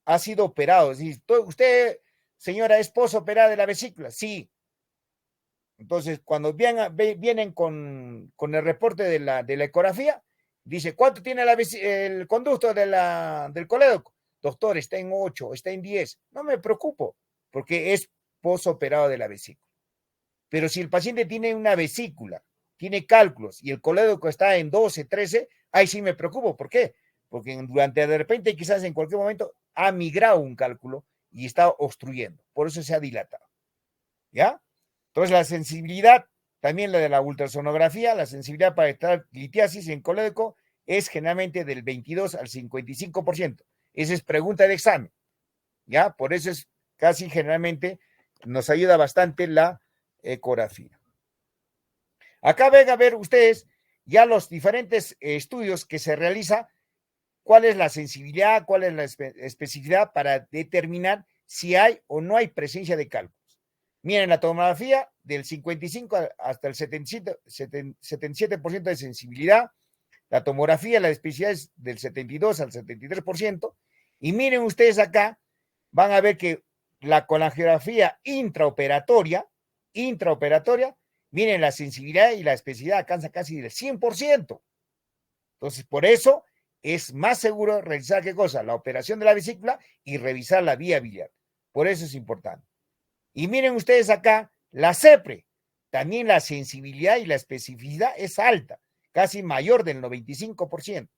ha sido operado, es decir, usted, señora, ¿es posoperada de la vesícula? Sí. Entonces, cuando vienen con el reporte de la ecografía, dice, ¿cuánto tiene el conducto del colédoco? Doctor, está en 8, está en 10. No me preocupo, porque es posoperado de la vesícula. Pero si el paciente tiene una vesícula, tiene cálculos y el colédoco está en 12, 13, ahí sí me preocupo. ¿Por qué? Porque durante de repente, quizás en cualquier momento, ha migrado un cálculo y está obstruyendo. Por eso se ha dilatado. ¿Ya? Entonces, la sensibilidad, también la de la ultrasonografía, la sensibilidad para detectar litiasis en colédoco es generalmente del 22 al 55%. Esa es pregunta de examen. ¿Ya? Por eso es casi generalmente nos ayuda bastante la ecografía. Acá ven a ver ustedes ya los diferentes estudios que se realiza, cuál es la sensibilidad, cuál es la especificidad para determinar si hay o no hay presencia de cálculos. Miren, la tomografía del 55 hasta el 77% de sensibilidad, la tomografía, la especificidad es del 72 al 73%, y miren ustedes acá, van a ver que la colangiografía intraoperatoria, miren, la sensibilidad y la especificidad alcanza casi del 100%. Entonces, por eso es más seguro realizar qué cosa, la operación de la vesícula y revisar la vía biliar. Por eso es importante. Y miren ustedes acá, la CEPRE, también la sensibilidad y la especificidad es alta, casi mayor del 95%.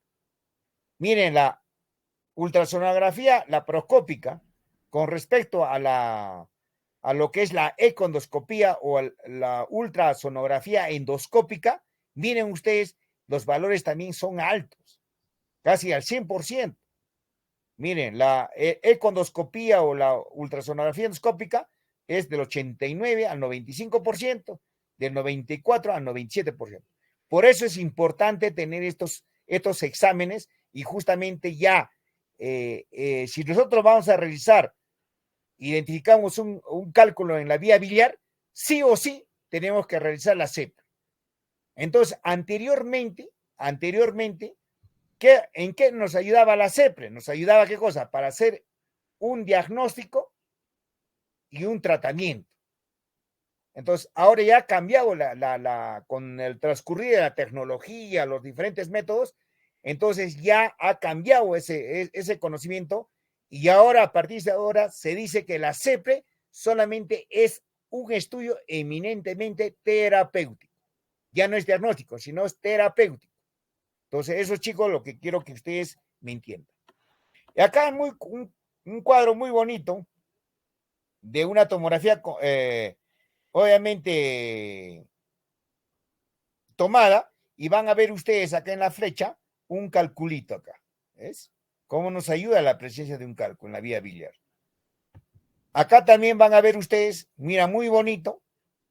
Miren, la ultrasonografía laparoscópica con respecto a lo que es la econdoscopía o la ultrasonografía endoscópica, miren ustedes, los valores también son altos, casi al 100%. Miren, la econdoscopía o la ultrasonografía endoscópica es del 89 al 95%, del 94 al 97%. Por eso es importante tener estos exámenes y justamente ya, si nosotros vamos a realizar, identificamos un cálculo en la vía biliar, sí o sí tenemos que realizar la CEP. Entonces, anteriormente, ¿en qué nos ayudaba la CEPRE? Nos ayudaba, ¿qué cosa? Para hacer un diagnóstico y un tratamiento. Entonces, ahora ya ha cambiado con el transcurrir de la tecnología, los diferentes métodos, entonces ya ha cambiado ese conocimiento y ahora, a partir de ahora, se dice que la CEPRE solamente es un estudio eminentemente terapéutico. Ya no es diagnóstico, sino es terapéutico. Entonces, eso, chicos, lo que quiero que ustedes me entiendan. Y acá un cuadro muy bonito de una tomografía, obviamente, tomada, y van a ver ustedes acá en la flecha un calculito acá. ¿Ves? ¿Cómo nos ayuda la presencia de un cálculo en la vía biliar? Acá también van a ver ustedes, mira, muy bonito.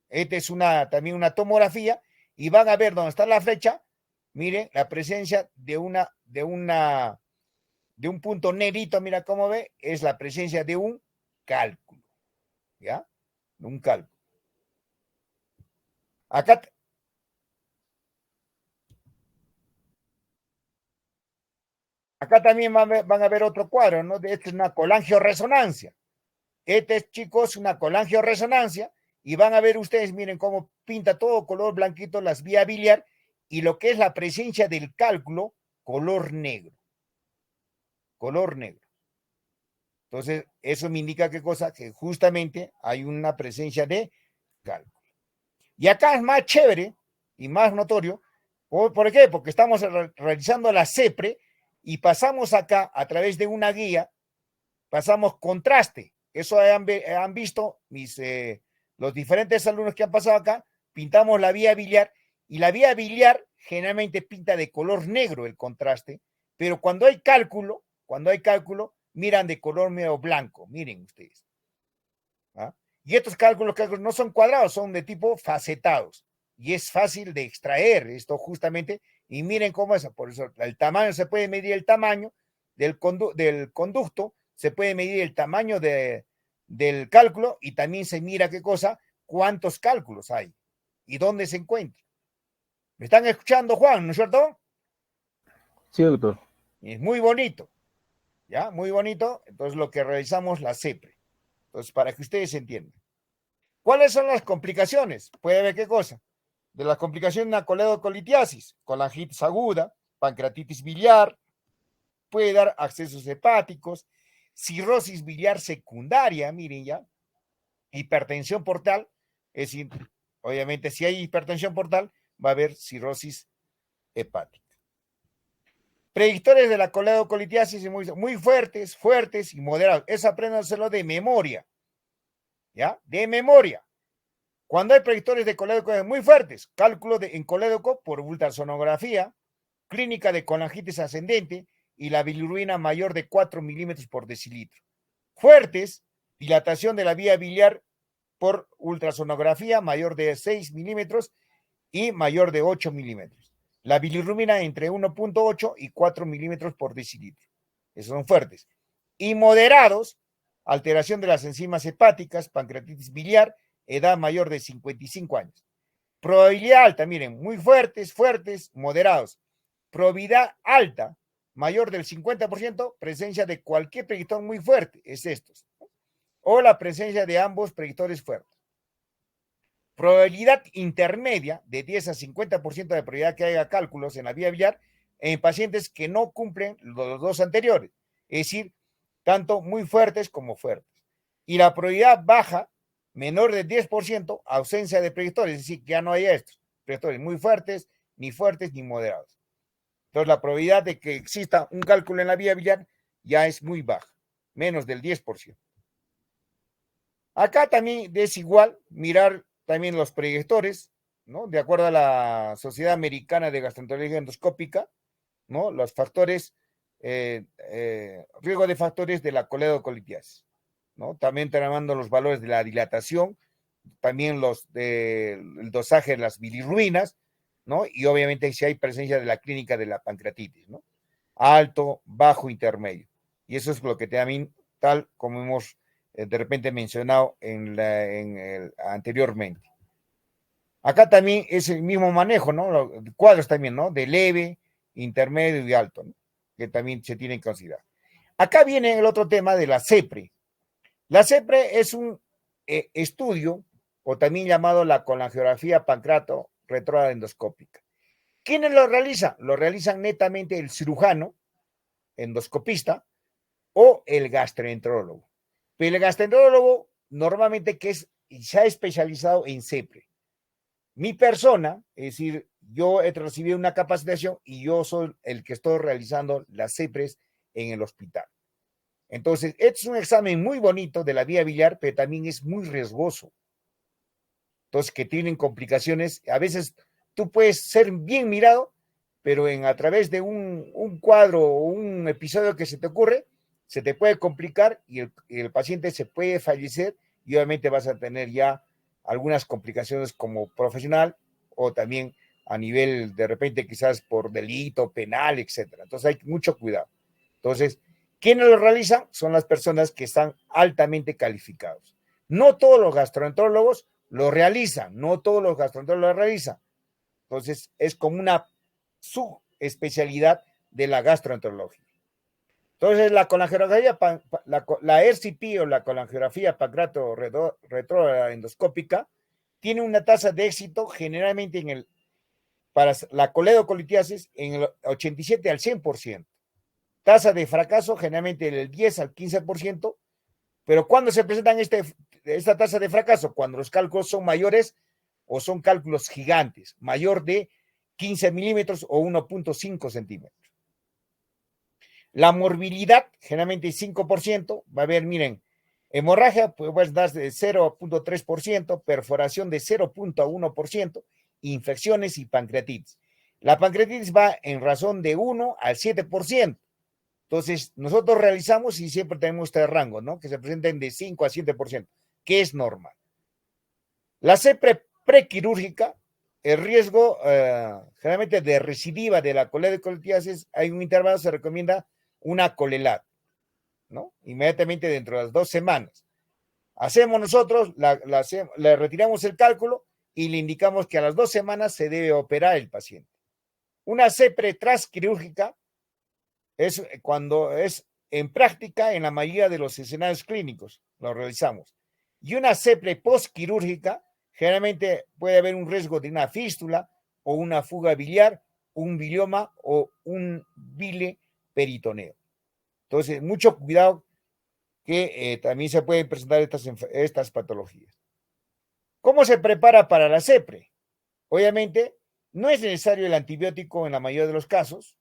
Esta es también una tomografía, y van a ver dónde está la flecha. Miren, la presencia de un punto negrito, mira cómo ve, es la presencia de un cálculo. ¿Ya? Un cálculo. Acá también van a ver otro cuadro, ¿no? Esta es una colangioresonancia. Este es, chicos, una colangioresonancia, y van a ver ustedes, miren cómo pinta todo color blanquito las vías biliar, y lo que es la presencia del cálculo, color negro. Color negro. Entonces, eso me indica qué cosa, que justamente hay una presencia de cálculo. Y acá es más chévere y más notorio. ¿Por qué? Porque estamos realizando la CEPRE y pasamos acá a través de una guía, pasamos contraste. Eso han visto los diferentes alumnos que han pasado acá, pintamos la vía biliar, y la vía biliar generalmente pinta de color negro el contraste, pero cuando hay cálculo, miran de color medio blanco, miren ustedes. ¿Ah? Y estos cálculos no son cuadrados, son de tipo facetados, y es fácil de extraer esto justamente, y miren cómo es, por eso el tamaño, se puede medir el tamaño del conducto, se puede medir el tamaño del cálculo, y también se mira qué cosa, cuántos cálculos hay y dónde se encuentra. ¿Me están escuchando, Juan, no es cierto? Sí, doctor. Es muy bonito, ¿ya? Muy bonito. Entonces, lo que realizamos la CEPRE. Entonces, para que ustedes entiendan. ¿Cuáles son las complicaciones? Puede ver qué cosa. De las complicaciones, una coledocolitiasis, colangitis aguda, pancreatitis biliar, puede dar accesos hepáticos, cirrosis biliar secundaria, miren ya, hipertensión portal, es decir, Obviamente, si hay hipertensión portal, va a haber cirrosis hepática. Predictores de la coledocolitiasis muy fuertes, fuertes y moderados. Eso apréndanselo de memoria. ¿Ya? De memoria. Cuando hay predictores de colédoco muy fuertes, cálculo en colédoco por ultrasonografía, clínica de colangitis ascendente y la bilirrubina mayor de 4 milímetros por decilitro. Fuertes, dilatación de la vía biliar por ultrasonografía mayor de 6 milímetros y mayor de 8 milímetros. La bilirrubina entre 1.8 y 4 milímetros por decilitro. Esos son fuertes. Y moderados, alteración de las enzimas hepáticas, pancreatitis biliar, edad mayor de 55 años. Probabilidad alta, miren, muy fuertes, fuertes, moderados. Probabilidad alta, mayor del 50%, presencia de cualquier predictor muy fuerte, es estos. O la presencia de ambos predictores fuertes. Probabilidad intermedia, de 10 a 50% de probabilidad que haya cálculos en la vía biliar en pacientes que no cumplen los dos anteriores, es decir, tanto muy fuertes como fuertes. Y la probabilidad baja, menor del 10%, ausencia de predictores, es decir, que ya no haya estos predictores muy fuertes, ni moderados. Entonces, la probabilidad de que exista un cálculo en la vía biliar ya es muy baja, menos del 10%. Acá también es igual mirar también los predictores, ¿no? De acuerdo a la Sociedad Americana de Gastroenterología Endoscópica, ¿no? Los factores, riesgo de factores de la coledocolitiasis, ¿no? También trabajando los valores de la dilatación, también el dosaje de las bilirrubinas, ¿no? Y obviamente si hay presencia de la clínica de la pancreatitis, ¿no? Alto, bajo, intermedio. Y eso es lo que también, tal como hemos de repente mencionado anteriormente. Acá también es el mismo manejo, ¿no? Los cuadros también, ¿no? De leve, intermedio y alto, ¿no? Que también se tienen que considerar. Acá viene el otro tema de la CEPRE. La CEPRE es un estudio, o también llamado la colangiografía pancreato retrógrada endoscópica. ¿Quiénes lo realizan? Lo realizan netamente el cirujano, endoscopista, o el gastroenterólogo. Pero el gastroenterólogo normalmente se ha especializado en CEPRE. Mi persona, es decir, yo he recibido una capacitación y yo soy el que estoy realizando las CEPRES en el hospital. Entonces, este es un examen muy bonito de la vía biliar, pero también es muy riesgoso. Entonces, que tienen complicaciones. A veces tú puedes ser bien mirado, pero a través de un cuadro o un episodio que se te ocurre, se te puede complicar y el paciente se puede fallecer y obviamente vas a tener ya algunas complicaciones como profesional o también a nivel de repente quizás por delito penal, etcétera. Entonces hay mucho cuidado. Entonces, ¿quiénes lo realizan? Son las personas que están altamente calificados. No todos los gastroenterólogos lo realizan, no todos los gastroenterólogos lo realizan. Entonces, es como una subespecialidad de la gastroenterología. Entonces, la colangiografía, la RCP o la colangiografía pancreato retrógrada endoscópica tiene una tasa de éxito generalmente para la coledocolitiasis en el 87 al 100%. Tasa de fracaso generalmente del 10 al 15%, pero ¿cuándo se presentan esta tasa de fracaso? Cuando los cálculos son mayores o son cálculos gigantes, mayor de 15 milímetros o 1.5 centímetros. La morbilidad, generalmente 5%, va a haber, miren, hemorragia puede dar de 0.3%, perforación de 0.1%, infecciones y pancreatitis. La pancreatitis va en razón de 1 al 7%. Entonces, nosotros realizamos y siempre tenemos este rango, ¿no? Que se presenten de 5 a 7%, que es normal. La CEPRE prequirúrgica, el riesgo generalmente de recidiva de la coledocolitiasis, hay un intervalo, se recomienda una colelat, ¿no? Inmediatamente dentro de las 2 semanas. Hacemos nosotros, le retiramos el cálculo y le indicamos que a las 2 semanas se debe operar el paciente. Una CEPRE transquirúrgica es cuando es en práctica en la mayoría de los escenarios clínicos, lo realizamos. Y una CEPRE postquirúrgica, generalmente puede haber un riesgo de una fístula o una fuga biliar, un bilioma o un bile peritoneo. Entonces, mucho cuidado que también se pueden presentar estas patologías. ¿Cómo se prepara para la CEPRE? Obviamente, no es necesario el antibiótico en la mayoría de los casos,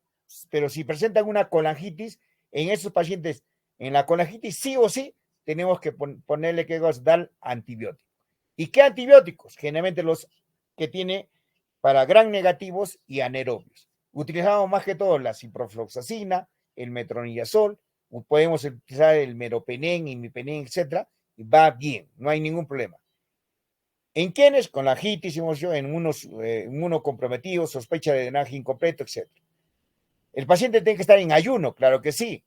pero si presentan una colangitis, en esos pacientes, en la colangitis sí o sí, tenemos que ponerle que dar antibiótico. ¿Y qué antibióticos? Generalmente los que tiene para gram negativos y anaerobios. Utilizamos más que todo la ciprofloxacina, el metronidazol, podemos utilizar el meropenem, imipenem, etcétera, y va bien, no hay ningún problema. ¿En quiénes? Con la jitis, en unos inmunocomprometidos, sospecha de drenaje incompleto, etc. El paciente tiene que estar en ayuno, claro que sí,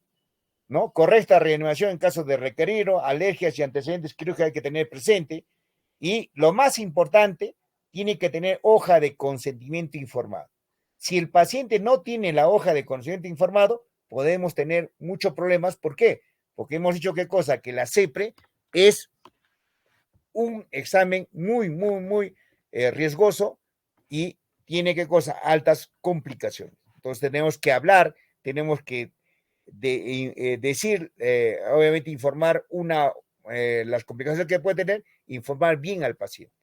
¿no? Correcta reanimación en caso de requerirlo, alergias y antecedentes quirúrgicos hay que tener presente. Y lo más importante, tiene que tener hoja de consentimiento informado. Si el paciente no tiene la hoja de consentimiento informado, podemos tener muchos problemas. ¿Por qué? Porque hemos dicho qué cosa, que la CEPRE es un examen muy riesgoso y tiene qué cosa, altas complicaciones. Entonces tenemos que hablar, tenemos que decir, obviamente informar las complicaciones que puede tener, informar bien al paciente.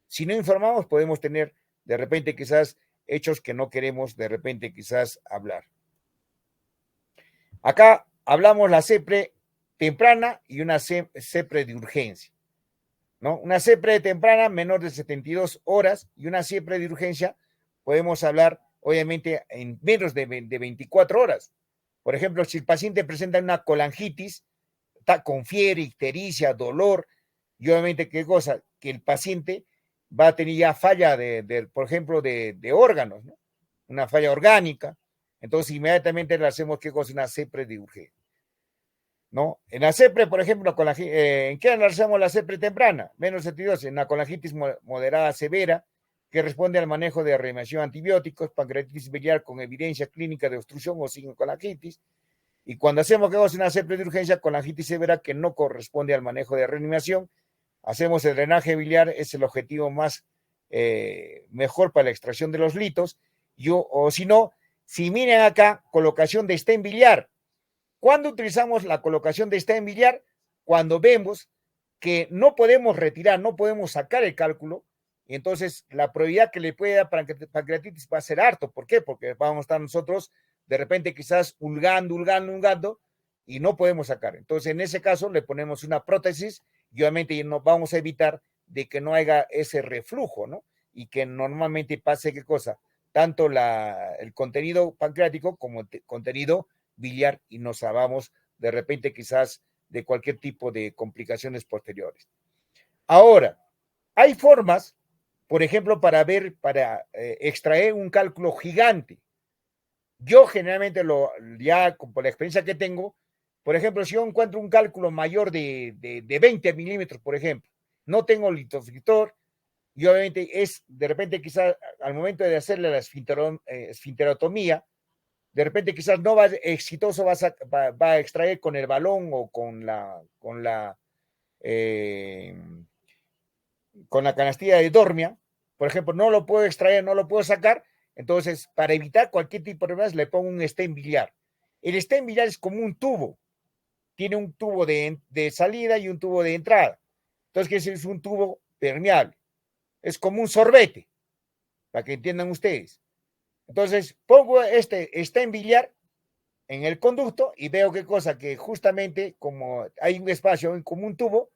Si no informamos, podemos tener de repente quizás hechos que no queremos de repente quizás hablar. Acá hablamos la CEPRE temprana y una CEPRE de urgencia, ¿no? Una CEPRE temprana menor de 72 horas y una CEPRE de urgencia podemos hablar obviamente en menos de 24 horas. Por ejemplo, si el paciente presenta una colangitis, está con fiebre, ictericia, dolor, y obviamente qué cosa, que el paciente va a tener ya falla por ejemplo, de órganos, ¿no? Una falla orgánica. Entonces, inmediatamente le hacemos qué cosa, una CEPRE de urgencia, ¿no? En la CEPRE, por ejemplo, ¿en qué analizamos la CEPRE temprana? Menos 72, en la colangitis moderada severa, que responde al manejo de reanimación antibióticos, pancreatitis biliar con evidencia clínica de obstrucción o sin colangitis. Y cuando hacemos que una CEPRE de urgencia con colangitis severa que no corresponde al manejo de reanimación, hacemos el drenaje biliar, es el objetivo más mejor para la extracción de los litos. O si no, si miren acá, colocación de stent biliar. ¿Cuándo utilizamos la colocación de stent biliar? Cuando vemos que no podemos retirar, no podemos sacar el cálculo, y entonces la probabilidad que le puede dar pancreatitis va a ser harto. ¿Por qué? Porque vamos a estar nosotros de repente quizás hurgando, y no podemos sacar. Entonces, en ese caso, le ponemos una prótesis y obviamente nos vamos a evitar de que no haya ese reflujo, ¿no? Y que normalmente pase, ¿qué cosa? Tanto el contenido pancreático como el contenido biliar y nos salvamos de repente quizás de cualquier tipo de complicaciones posteriores. Ahora, hay formas, por ejemplo, para extraer un cálculo gigante. Yo generalmente ya por la experiencia que tengo, por ejemplo, si yo encuentro un cálculo mayor de 20 milímetros, por ejemplo, no tengo litofritor, y obviamente de repente quizás al momento de hacerle la esfinterotomía, de repente quizás no va exitoso, va a extraer con el balón o con la canastilla de dormia, por ejemplo, no lo puedo extraer, no lo puedo sacar, entonces para evitar cualquier tipo de problemas le pongo un stent biliar. El stent biliar es como un tubo, tiene un tubo de salida y un tubo de entrada. Entonces, es un tubo permeable, es como un sorbete, para que entiendan ustedes. Entonces, pongo este stent biliar en el conducto y veo qué cosa, que justamente como hay un espacio como un tubo,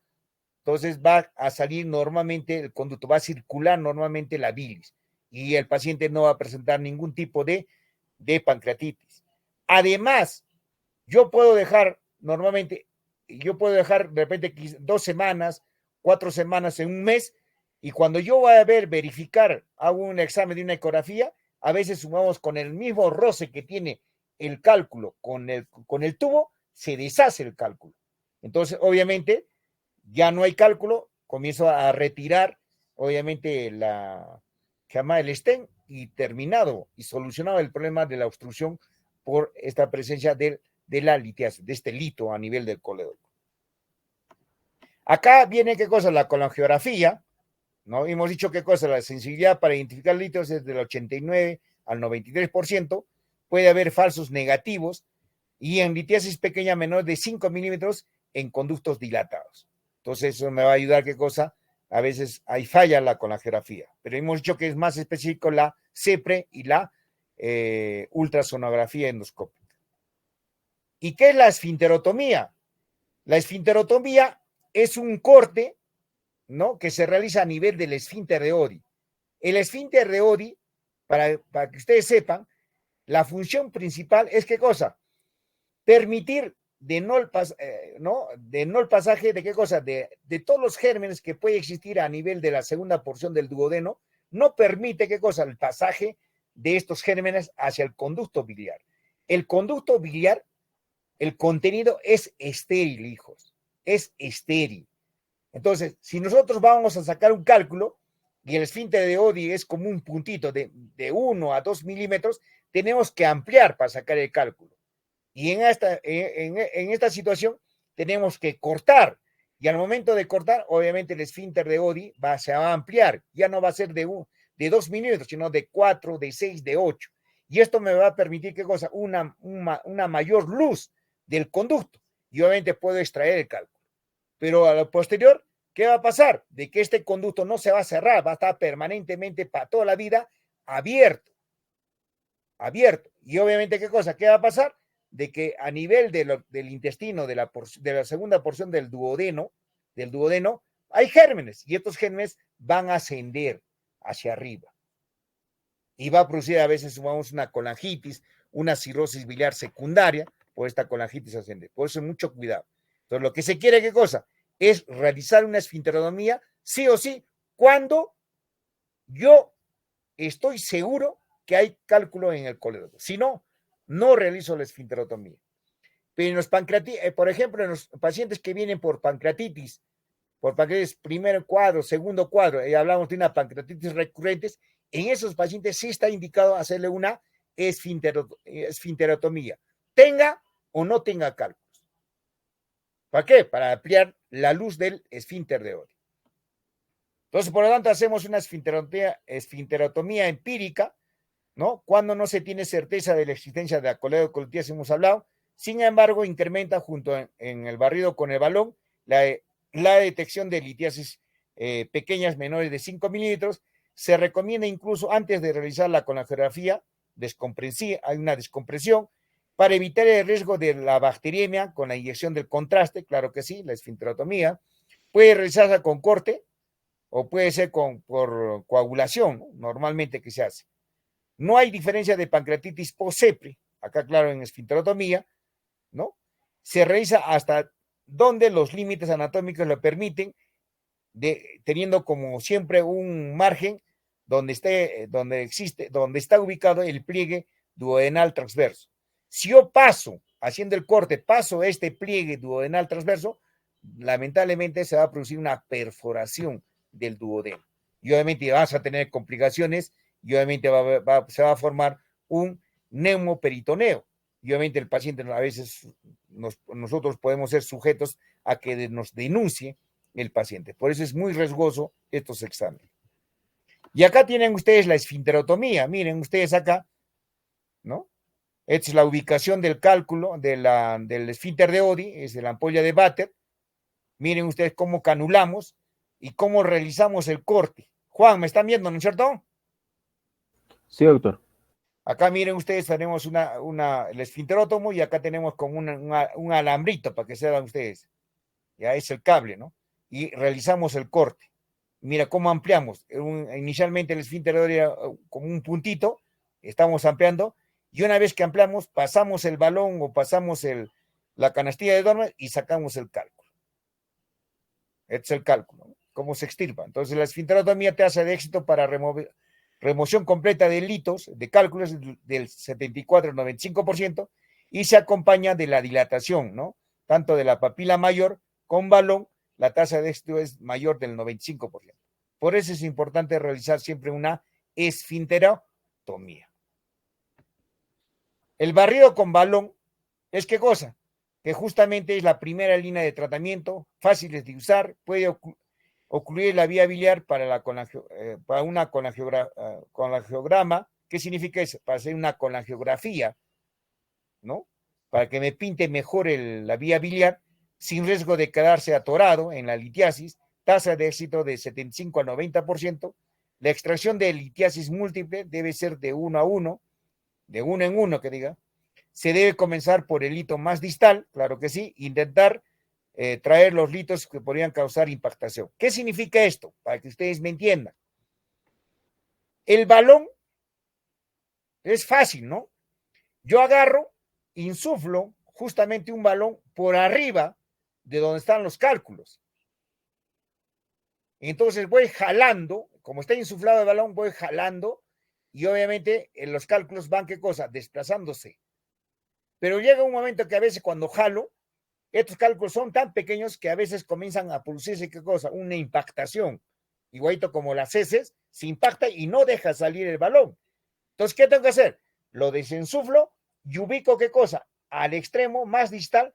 entonces va a salir normalmente el conducto, va a circular normalmente la bilis y el paciente no va a presentar ningún tipo de pancreatitis. Además, yo puedo dejar de repente 2 semanas, 4 semanas en un mes, y cuando yo voy a verificar, hago un examen de una ecografía, a veces sumamos con el mismo roce que tiene el cálculo con el tubo, se deshace el cálculo. Entonces, obviamente, ya no hay cálculo, comienzo a retirar, obviamente, el stent y terminado y solucionado el problema de la obstrucción por esta presencia de la litiasis, de este lito a nivel del colédoco. Acá viene qué cosa, la colangiografía, ¿no? Hemos dicho qué cosa, la sensibilidad para identificar litos es del 89 al 93%, puede haber falsos negativos y en litiasis pequeña menor de 5 milímetros en conductos dilatados. Entonces eso me va a ayudar qué cosa, a veces hay falla en la colangiografía, pero hemos dicho que es más específico la CEPRE y la ultrasonografía endoscópica. ¿Y qué es la esfinterotomía? La esfinterotomía es un corte, ¿no?, que se realiza a nivel del esfínter de Oddi. El esfínter de Oddi, para que ustedes sepan, la función principal es ¿qué cosa? Permitir de no el pasaje de qué cosa, de todos los gérmenes que puede existir a nivel de la segunda porción del duodeno, no permite qué cosa, el pasaje de estos gérmenes hacia el conducto biliar. El conducto biliar, el contenido es estéril, hijos, es estéril. Entonces, si nosotros vamos a sacar un cálculo y el esfínter de Oddi es como un puntito de 1 a 2 milímetros, tenemos que ampliar para sacar el cálculo. Y en esta situación tenemos que cortar. Y al momento de cortar, obviamente el esfínter de Oddi se va a ampliar. Ya no va a ser de 2 milímetros, sino de 4, de 6, de 8. Y esto me va a permitir, ¿qué cosa? Una mayor luz del conducto. Y obviamente puedo extraer el cálculo. Pero a lo posterior, ¿qué va a pasar? De que este conducto no se va a cerrar, va a estar permanentemente para toda la vida abierto. Abierto. Y obviamente, ¿qué cosa? ¿Qué va a pasar? De que a nivel del intestino, de la segunda porción del duodeno, hay gérmenes y estos gérmenes van a ascender hacia arriba. Y va a producir a veces una colangitis, una cirrosis biliar secundaria por esta colangitis ascendente. Por eso mucho cuidado. Entonces, lo que se quiere, ¿qué cosa? Es realizar una esfinterotomía, sí o sí, cuando yo estoy seguro que hay cálculo en el colédoco. Si no, no realizo la esfinterotomía. Pero en los por ejemplo, en los pacientes que vienen por pancreatitis primer cuadro, segundo cuadro, y hablamos de una pancreatitis recurrente, en esos pacientes sí está indicado hacerle una esfinterotomía, tenga o no tenga cálculos. ¿Para qué? Para ampliar la luz del esfínter de Oddi. Entonces, por lo tanto, hacemos una esfinterotomía empírica, ¿no? Cuando no se tiene certeza de la existencia de la coledocolitiasis, hemos hablado. Sin embargo, incrementa junto en el barrido con el balón la detección de litiasis pequeñas menores de 5 milímetros. Se recomienda incluso antes de realizar la colangiografía, hay una descompresión para evitar el riesgo de la bacteriemia con la inyección del contraste, claro que sí, la esfinterotomía. Puede realizarse con corte o puede ser por coagulación, ¿no? Normalmente que se hace. No hay diferencia de pancreatitis post-CEPRE, acá claro en esfinterotomía, ¿no? Se realiza hasta donde los límites anatómicos lo permiten, teniendo como siempre un margen donde está ubicado el pliegue duodenal transverso. Si yo haciendo el corte, paso este pliegue duodenal transverso, lamentablemente se va a producir una perforación del duodeno. Y obviamente vas a tener complicaciones y obviamente se va a formar un neumoperitoneo. Y obviamente el paciente a veces nosotros podemos ser sujetos a que nos denuncie el paciente. Por eso es muy riesgoso estos exámenes. Y acá tienen ustedes la esfinterotomía. Miren ustedes acá, ¿no? Esta es la ubicación del cálculo del esfínter de Oddi, es de la ampolla de Vater. Miren ustedes cómo canulamos y cómo realizamos el corte. Juan, ¿me están viendo, no es cierto? Sí, doctor. Acá miren ustedes, tenemos el esfinterótomo y acá tenemos como un alambrito para que se vean ustedes. Ya es el cable, ¿no? Y realizamos el corte. Mira cómo ampliamos. Inicialmente el esfínter era como un puntito, estamos ampliando, y una vez que ampliamos, pasamos el balón o pasamos la canastilla de Dormer y sacamos el cálculo. Este es el cálculo, ¿no? Cómo se extirpa. Entonces la esfinterotomía te hace de éxito para remoción completa de litos, de cálculos del 74 al 95%, y se acompaña de la dilatación, ¿no? Tanto de la papila mayor con balón, la tasa de éxito es mayor del 95%. Por eso es importante realizar siempre una esfinterotomía. El barrido con balón es ¿qué cosa? Que justamente es la primera línea de tratamiento, fáciles de usar, puede ocluir la vía biliar para una colangiograma. ¿Qué significa eso? Para hacer una colangiografía, ¿no? Para que me pinte mejor la vía biliar sin riesgo de quedarse atorado en la litiasis, tasa de éxito de 75 al 90%. La extracción de litiasis múltiple debe ser de 1 a 1, de 1 en 1 que diga. Se debe comenzar por el lito más distal, claro que sí, intentar traer los litos que podrían causar impactación. ¿Qué significa esto? Para que ustedes me entiendan. El balón es fácil, ¿no? Yo agarro, insuflo justamente un balón por arriba de donde están los cálculos. Entonces voy jalando, como está insuflado el balón, voy jalando y obviamente en los cálculos van, ¿qué cosa? Desplazándose. Pero llega un momento que a veces cuando jalo, estos cálculos son tan pequeños que a veces comienzan a producirse, ¿qué cosa? Una impactación. Igualito como las heces, se impacta y no deja salir el balón. Entonces, ¿qué tengo que hacer? Lo desensuflo y ubico, ¿qué cosa? Al extremo más distal,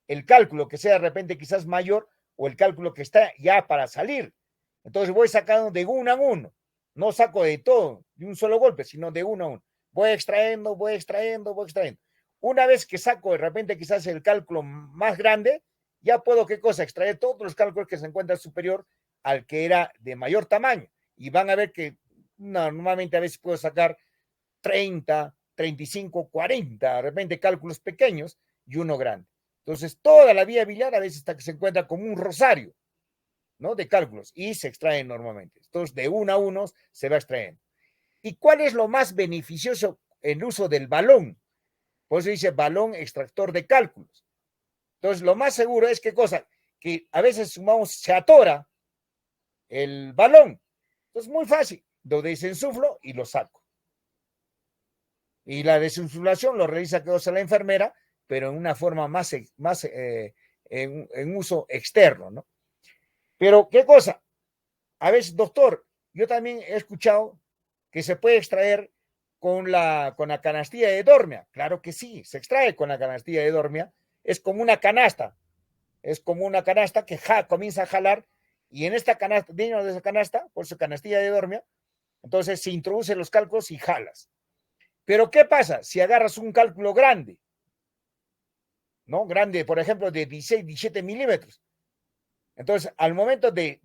el cálculo que sea de repente quizás mayor o el cálculo que está ya para salir. Entonces voy sacando de uno a uno. No saco de todo, de un solo golpe, sino de uno a uno. Voy extrayendo, voy extrayendo, voy extrayendo. Una vez que saco de repente quizás el cálculo más grande, ya puedo, ¿qué cosa? Extraer todos los cálculos que se encuentran superior al que era de mayor tamaño. Y van a ver que normalmente a veces puedo sacar 30, 35, 40, de repente cálculos pequeños y uno grande. Entonces, toda la vía biliar a veces hasta que se encuentra como un rosario, ¿no? De cálculos y se extraen normalmente. Entonces, de uno a uno se va extrayendo. ¿Y cuál es lo más beneficioso en el uso del balón? Por eso dice balón extractor de cálculos. Entonces, lo más seguro es ¿qué cosa? Que a veces sumamos, se atora el balón. Entonces, muy fácil. Lo desensuflo y lo saco. Y la desinsuflación lo realiza que la enfermera, pero en una forma más en uso externo, ¿no? Pero, ¿qué cosa? A veces, doctor, yo también he escuchado que se puede extraer con la canastilla de dormia. Claro que sí, se extrae con la canastilla de dormia. Es como una canasta. Es como una canasta que comienza a jalar y en esta canasta, dentro de esa canasta, por su canastilla de dormia, entonces se introducen los cálculos y jalas. Pero ¿qué pasa si agarras un cálculo grande? ¿No? Grande, por ejemplo, de 16, 17 milímetros. Entonces, al momento de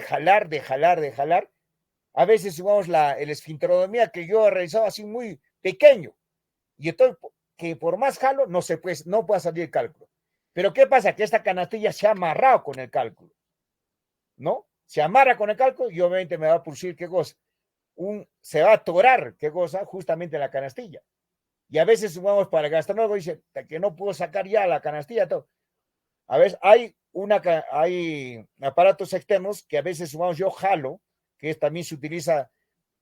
jalar, a veces sumamos el esfinterotomía que yo he realizado así muy pequeño. Y entonces, que por más jalo, no puede salir el cálculo. Pero ¿qué pasa? Que esta canastilla se ha amarrado con el cálculo, ¿no? Se amarra con el cálculo y obviamente me va a producir, ¿qué cosa? Se va a atorar, ¿qué cosa? Justamente la canastilla. Y a veces sumamos para el gastronólogo y dice que no puedo sacar ya la canastilla, todo. A veces hay aparatos externos que a veces sumamos, yo jalo, que también se utiliza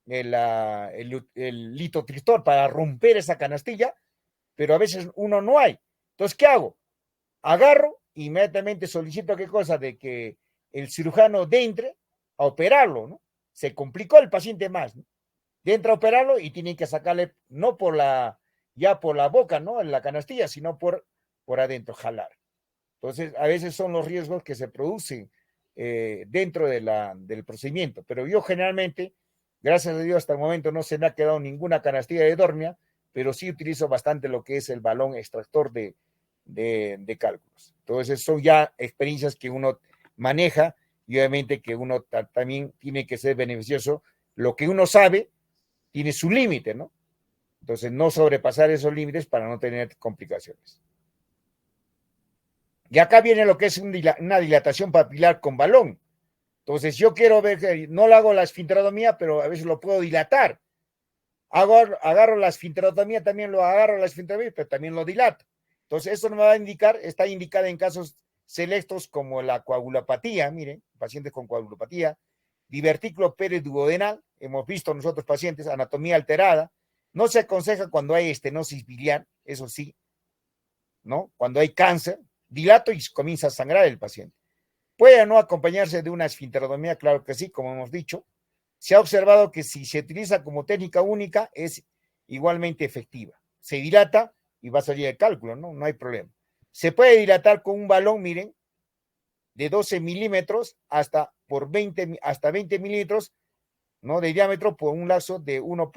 el litotristor para romper esa canastilla, pero a veces uno no hay. Entonces, ¿qué hago? Agarro, inmediatamente solicito qué cosa, de que el cirujano entre a operarlo, ¿no? Se complicó el paciente más, ¿no? Entra a operarlo y tienen que sacarle, no por la boca, ¿no? En la canastilla, sino por adentro, jalar. Entonces, a veces son los riesgos que se producen dentro del procedimiento, pero yo generalmente, gracias a Dios, hasta el momento no se me ha quedado ninguna canastilla de dormia, pero sí utilizo bastante lo que es el balón extractor de cálculos. Entonces, son ya experiencias que uno maneja y obviamente que uno también tiene que ser beneficioso. Lo que uno sabe tiene su límite, ¿no? Entonces, no sobrepasar esos límites para no tener complicaciones. Y acá viene lo que es una dilatación papilar con balón. Entonces, yo quiero ver, no lo hago la esfinterotomía, pero a veces lo puedo dilatar. Agarro la esfinterotomía, también lo agarro la esfinterotomía, pero también lo dilato. Entonces, eso no me va a indicar, está indicada en casos selectos como la coagulopatía, miren, pacientes con coagulopatía, divertículo periduodenal, hemos visto nosotros pacientes, anatomía alterada, no se aconseja cuando hay estenosis biliar, eso sí, ¿no? Cuando hay cáncer, dilato y comienza a sangrar el paciente. Puede no acompañarse de una esfinterotomía, claro que sí, como hemos dicho. Se ha observado que si se utiliza como técnica única es igualmente efectiva. Se dilata y va a salir el cálculo, ¿no? No hay problema. Se puede dilatar con un balón, miren, de 12 milímetros hasta 20 milímetros, ¿no? De diámetro por un lazo de 1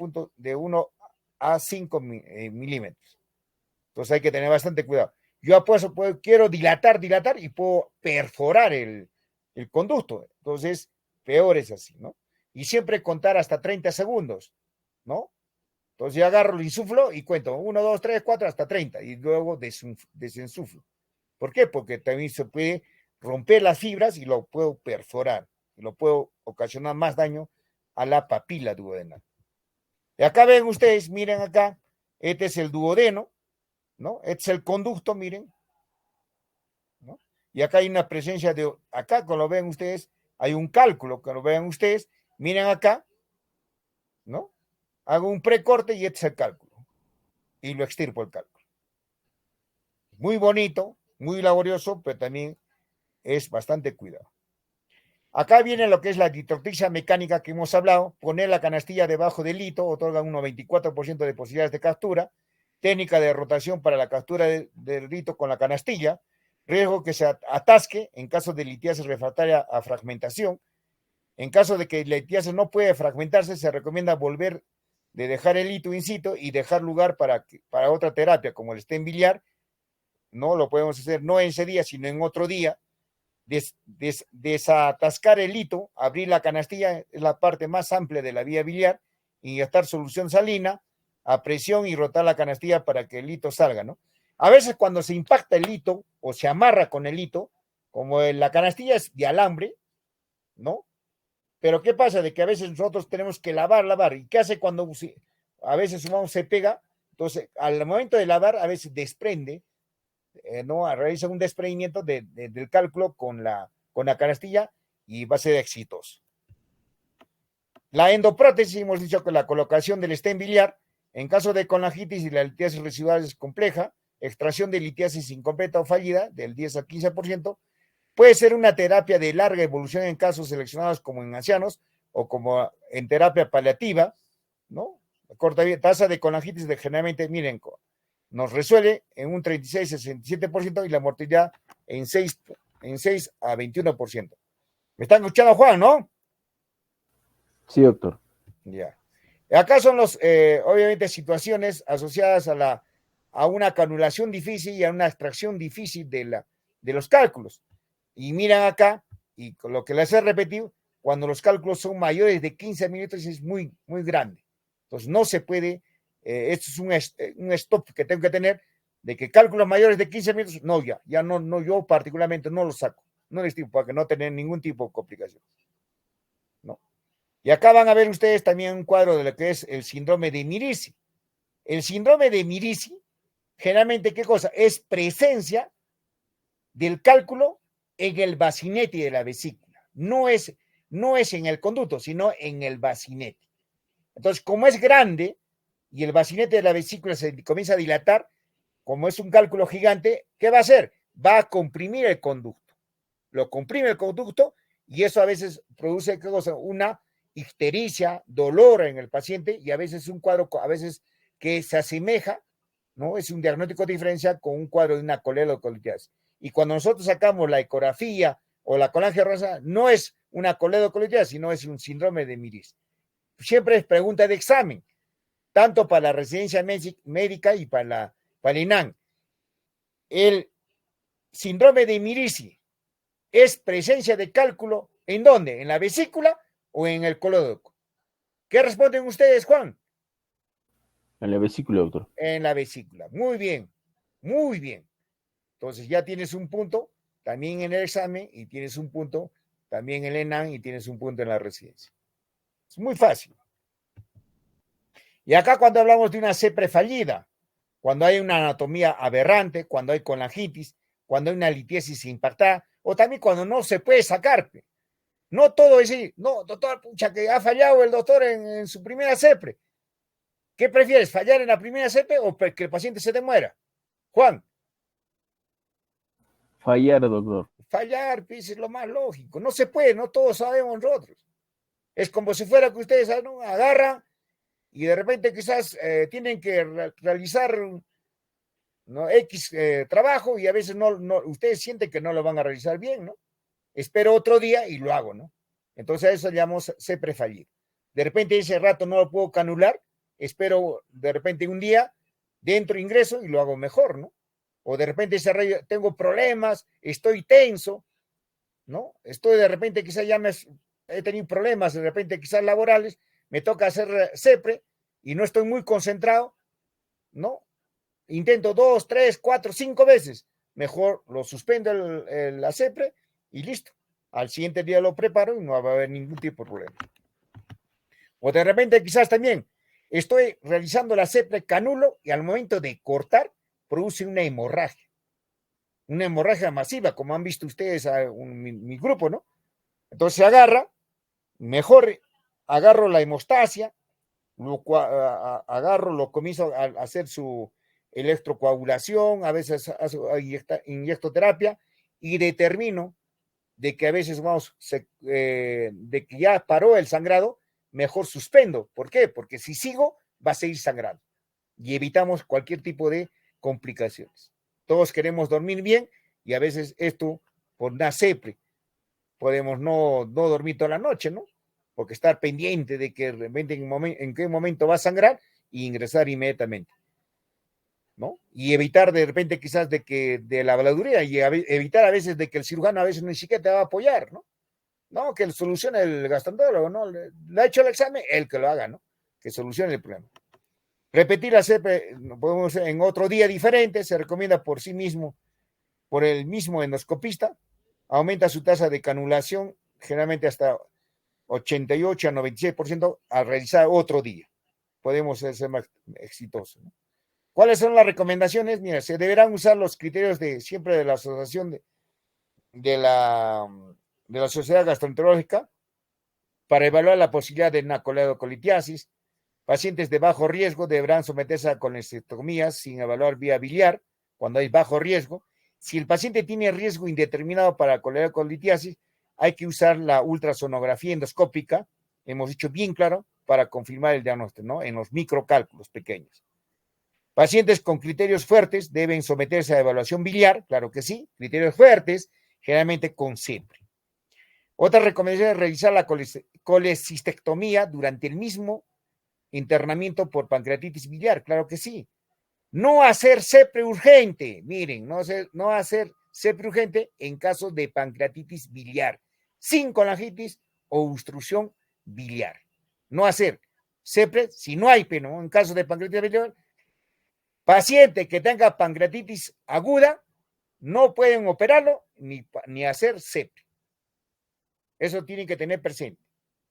a 5 milímetros. Entonces hay que tener bastante cuidado. Yo quiero dilatar y puedo perforar el conducto. Entonces, peor es así, ¿no? Y siempre contar hasta 30 segundos, ¿no? Entonces yo agarro, lo insuflo y cuento 1, 2, 3, 4 hasta 30 y luego desensuflo. ¿Por qué? Porque también se puede romper las fibras y lo puedo perforar, y lo puedo ocasionar más daño a la papila duodenal. Y acá ven ustedes, miren acá, este es el duodeno, ¿no? Este es el conducto, miren, ¿no? Y acá hay una presencia de, acá, como lo ven ustedes, hay un cálculo, que lo vean ustedes, miren acá, ¿no? Hago un precorte y este es el cálculo, y lo extirpo el cálculo. Muy bonito, muy laborioso, pero también es bastante cuidado. Acá viene lo que es la ditroctisia mecánica que hemos hablado, poner la canastilla debajo del hito, otorga un 94% de posibilidades de captura, técnica de rotación para la captura del hito con la canastilla, riesgo que se atasque en caso de litiasis refractaria a fragmentación. En caso de que la litiasis no puede fragmentarse, se recomienda volver de dejar el hito in situ y dejar lugar para otra terapia, como el stem biliar. No lo podemos hacer no en ese día, sino en otro día. Desatascar el hito, abrir la canastilla, es la parte más amplia de la vía biliar, inyectar solución salina a presión y rotar la canastilla para que el hito salga, ¿no? A veces cuando se impacta el hito o se amarra con el hito, como la canastilla es de alambre, ¿no? Pero ¿qué pasa? De que a veces nosotros tenemos que lavar, ¿y qué hace cuando a veces un se pega? Entonces, al momento de lavar, a veces desprende, ¿no? Realiza un desprendimiento del cálculo con la canastilla y va a ser exitoso. La endoprótesis, hemos dicho que la colocación del stem biliar, en caso de colangitis y la litiasis residual es compleja, extracción de litiasis incompleta o fallida, del 10 al 15%, puede ser una terapia de larga evolución en casos seleccionados como en ancianos o como en terapia paliativa, ¿no? Corta tasa de colangitis de generalmente, miren, nos resuelve en un 36-67% y la mortalidad en 6 a 21%. ¿Me están escuchando, Juan, no? Sí, doctor. Ya. Acá son obviamente, situaciones asociadas a una canulación difícil y a una extracción difícil de los cálculos. Y miran acá, y con lo que les he repetido, cuando los cálculos son mayores de 15 minutos es muy, muy grande. Entonces no se puede, esto es un stop que tengo que tener, de que cálculos mayores de 15 minutos, no, ya no, yo particularmente no los saco, no les digo para que no tengan ningún tipo de complicación, ¿no? Y acá van a ver ustedes también un cuadro de lo que es el síndrome de Mirici. El síndrome de Mirici, generalmente, ¿qué cosa? Es presencia del cálculo en el bacinete de la vesícula. No es en el conducto, sino en el bacinete. Entonces, como es grande y el bacinete de la vesícula se comienza a dilatar, como es un cálculo gigante, ¿qué va a hacer? Va a comprimir el conducto. Lo comprime el conducto y eso a veces produce, ¿qué cosa? Una ictericia, dolor en el paciente y a veces un cuadro, a veces que se asemeja, ¿no? Es un diagnóstico de diferencia con un cuadro de una coledocolitiasis. Y cuando nosotros sacamos la ecografía o la colangiosa, no es una coledocolitiasis, sino es un síndrome de Mirici. Siempre es pregunta de examen, tanto para la residencia médica y para el INAN. El síndrome de Mirici es presencia de cálculo, ¿en dónde? ¿En la vesícula o en el colédoco? ¿Qué responden ustedes, Juan? En la vesícula, doctor. En la vesícula. Muy bien, muy bien. Entonces ya tienes un punto también en el examen y tienes un punto también en el ENAN y tienes un punto en la residencia. Es muy fácil. Y acá cuando hablamos de una CEPRE fallida, cuando hay una anatomía aberrante, cuando hay colangitis, cuando hay una litiesis impactada, o también cuando no se puede sacar. No todo es decir, no, doctor, pucha, que ha fallado el doctor en su primera CEPRE. ¿Qué prefieres, fallar en la primera CEPRE o que el paciente se te muera? Juan. Fallar, doctor. Fallar, pues, es lo más lógico. No se puede, no todos sabemos nosotros. Es como si fuera que ustedes, ¿no?, agarran y de repente quizás tienen que realizar, ¿no?, X trabajo y a veces no, ustedes sienten que no lo van a realizar bien, ¿no? Espero otro día y lo hago, ¿no? Entonces a eso llamamos CEPRE fallir. De repente ese rato no lo puedo canular, espero de repente un día, dentro ingreso y lo hago mejor, ¿no? O de repente ese rayo, tengo problemas, estoy tenso, ¿no? Estoy de repente, quizás he tenido problemas, de repente quizás laborales, me toca hacer CEPRE y no estoy muy concentrado, ¿no? Intento 2, 3, 4, 5 veces, mejor lo suspendo la CEPRE y listo. Al siguiente día lo preparo y no va a haber ningún tipo de problema. O de repente quizás también estoy realizando la CEPRE canulo y al momento de cortar produce una hemorragia masiva, como han visto ustedes mi grupo, ¿no? Entonces se agarra, mejor agarro la hemostasia, lo comienzo a hacer su electrocoagulación, a veces inyectoterapia y determino de que a veces de que ya paró el sangrado, mejor suspendo. ¿Por qué? Porque si sigo, va a seguir sangrando y evitamos cualquier tipo de complicaciones. Todos queremos dormir bien y a veces esto, por una CEPRE, podemos no dormir toda la noche, ¿no? Porque estar pendiente de que de repente en qué momento va a sangrar y ingresar inmediatamente, ¿no? Y evitar de repente quizás de la habladuría y evitar a veces de que el cirujano a veces ni siquiera te va a apoyar, ¿no? No, que solucione el gastroenterólogo, ¿no? Le ha hecho el examen, él que lo haga, ¿no? Que solucione el problema. Repetir la CEPRE podemos en otro día diferente, se recomienda por sí mismo, por el mismo endoscopista, aumenta su tasa de canulación generalmente hasta 88 a 96% al realizar otro día. Podemos ser más exitosos, ¿no? ¿Cuáles son las recomendaciones? Mira, se deberán usar los criterios siempre de la asociación de la Sociedad Gastroenterológica para evaluar la posibilidad de una coledocolitiasis. Pacientes de bajo riesgo deberán someterse a colecistectomías sin evaluar vía biliar cuando hay bajo riesgo. Si el paciente tiene riesgo indeterminado para coledocolitiasis, hay que usar la ultrasonografía endoscópica, hemos dicho bien claro, para confirmar el diagnóstico, ¿no? En los microcálculos pequeños. Pacientes con criterios fuertes deben someterse a evaluación biliar, claro que sí, criterios fuertes, generalmente con CEPRE. Otra recomendación es realizar la colecistectomía durante el mismo internamiento por pancreatitis biliar, claro que sí. No hacer CEPRE urgente, miren, no hacer CEPRE urgente en caso de pancreatitis biliar, sin colangitis o obstrucción biliar. No hacer CEPRE si no hay peno, en caso de pancreatitis biliar. Paciente que tenga pancreatitis aguda, no pueden operarlo ni hacer CEPRE. Eso tienen que tener presente.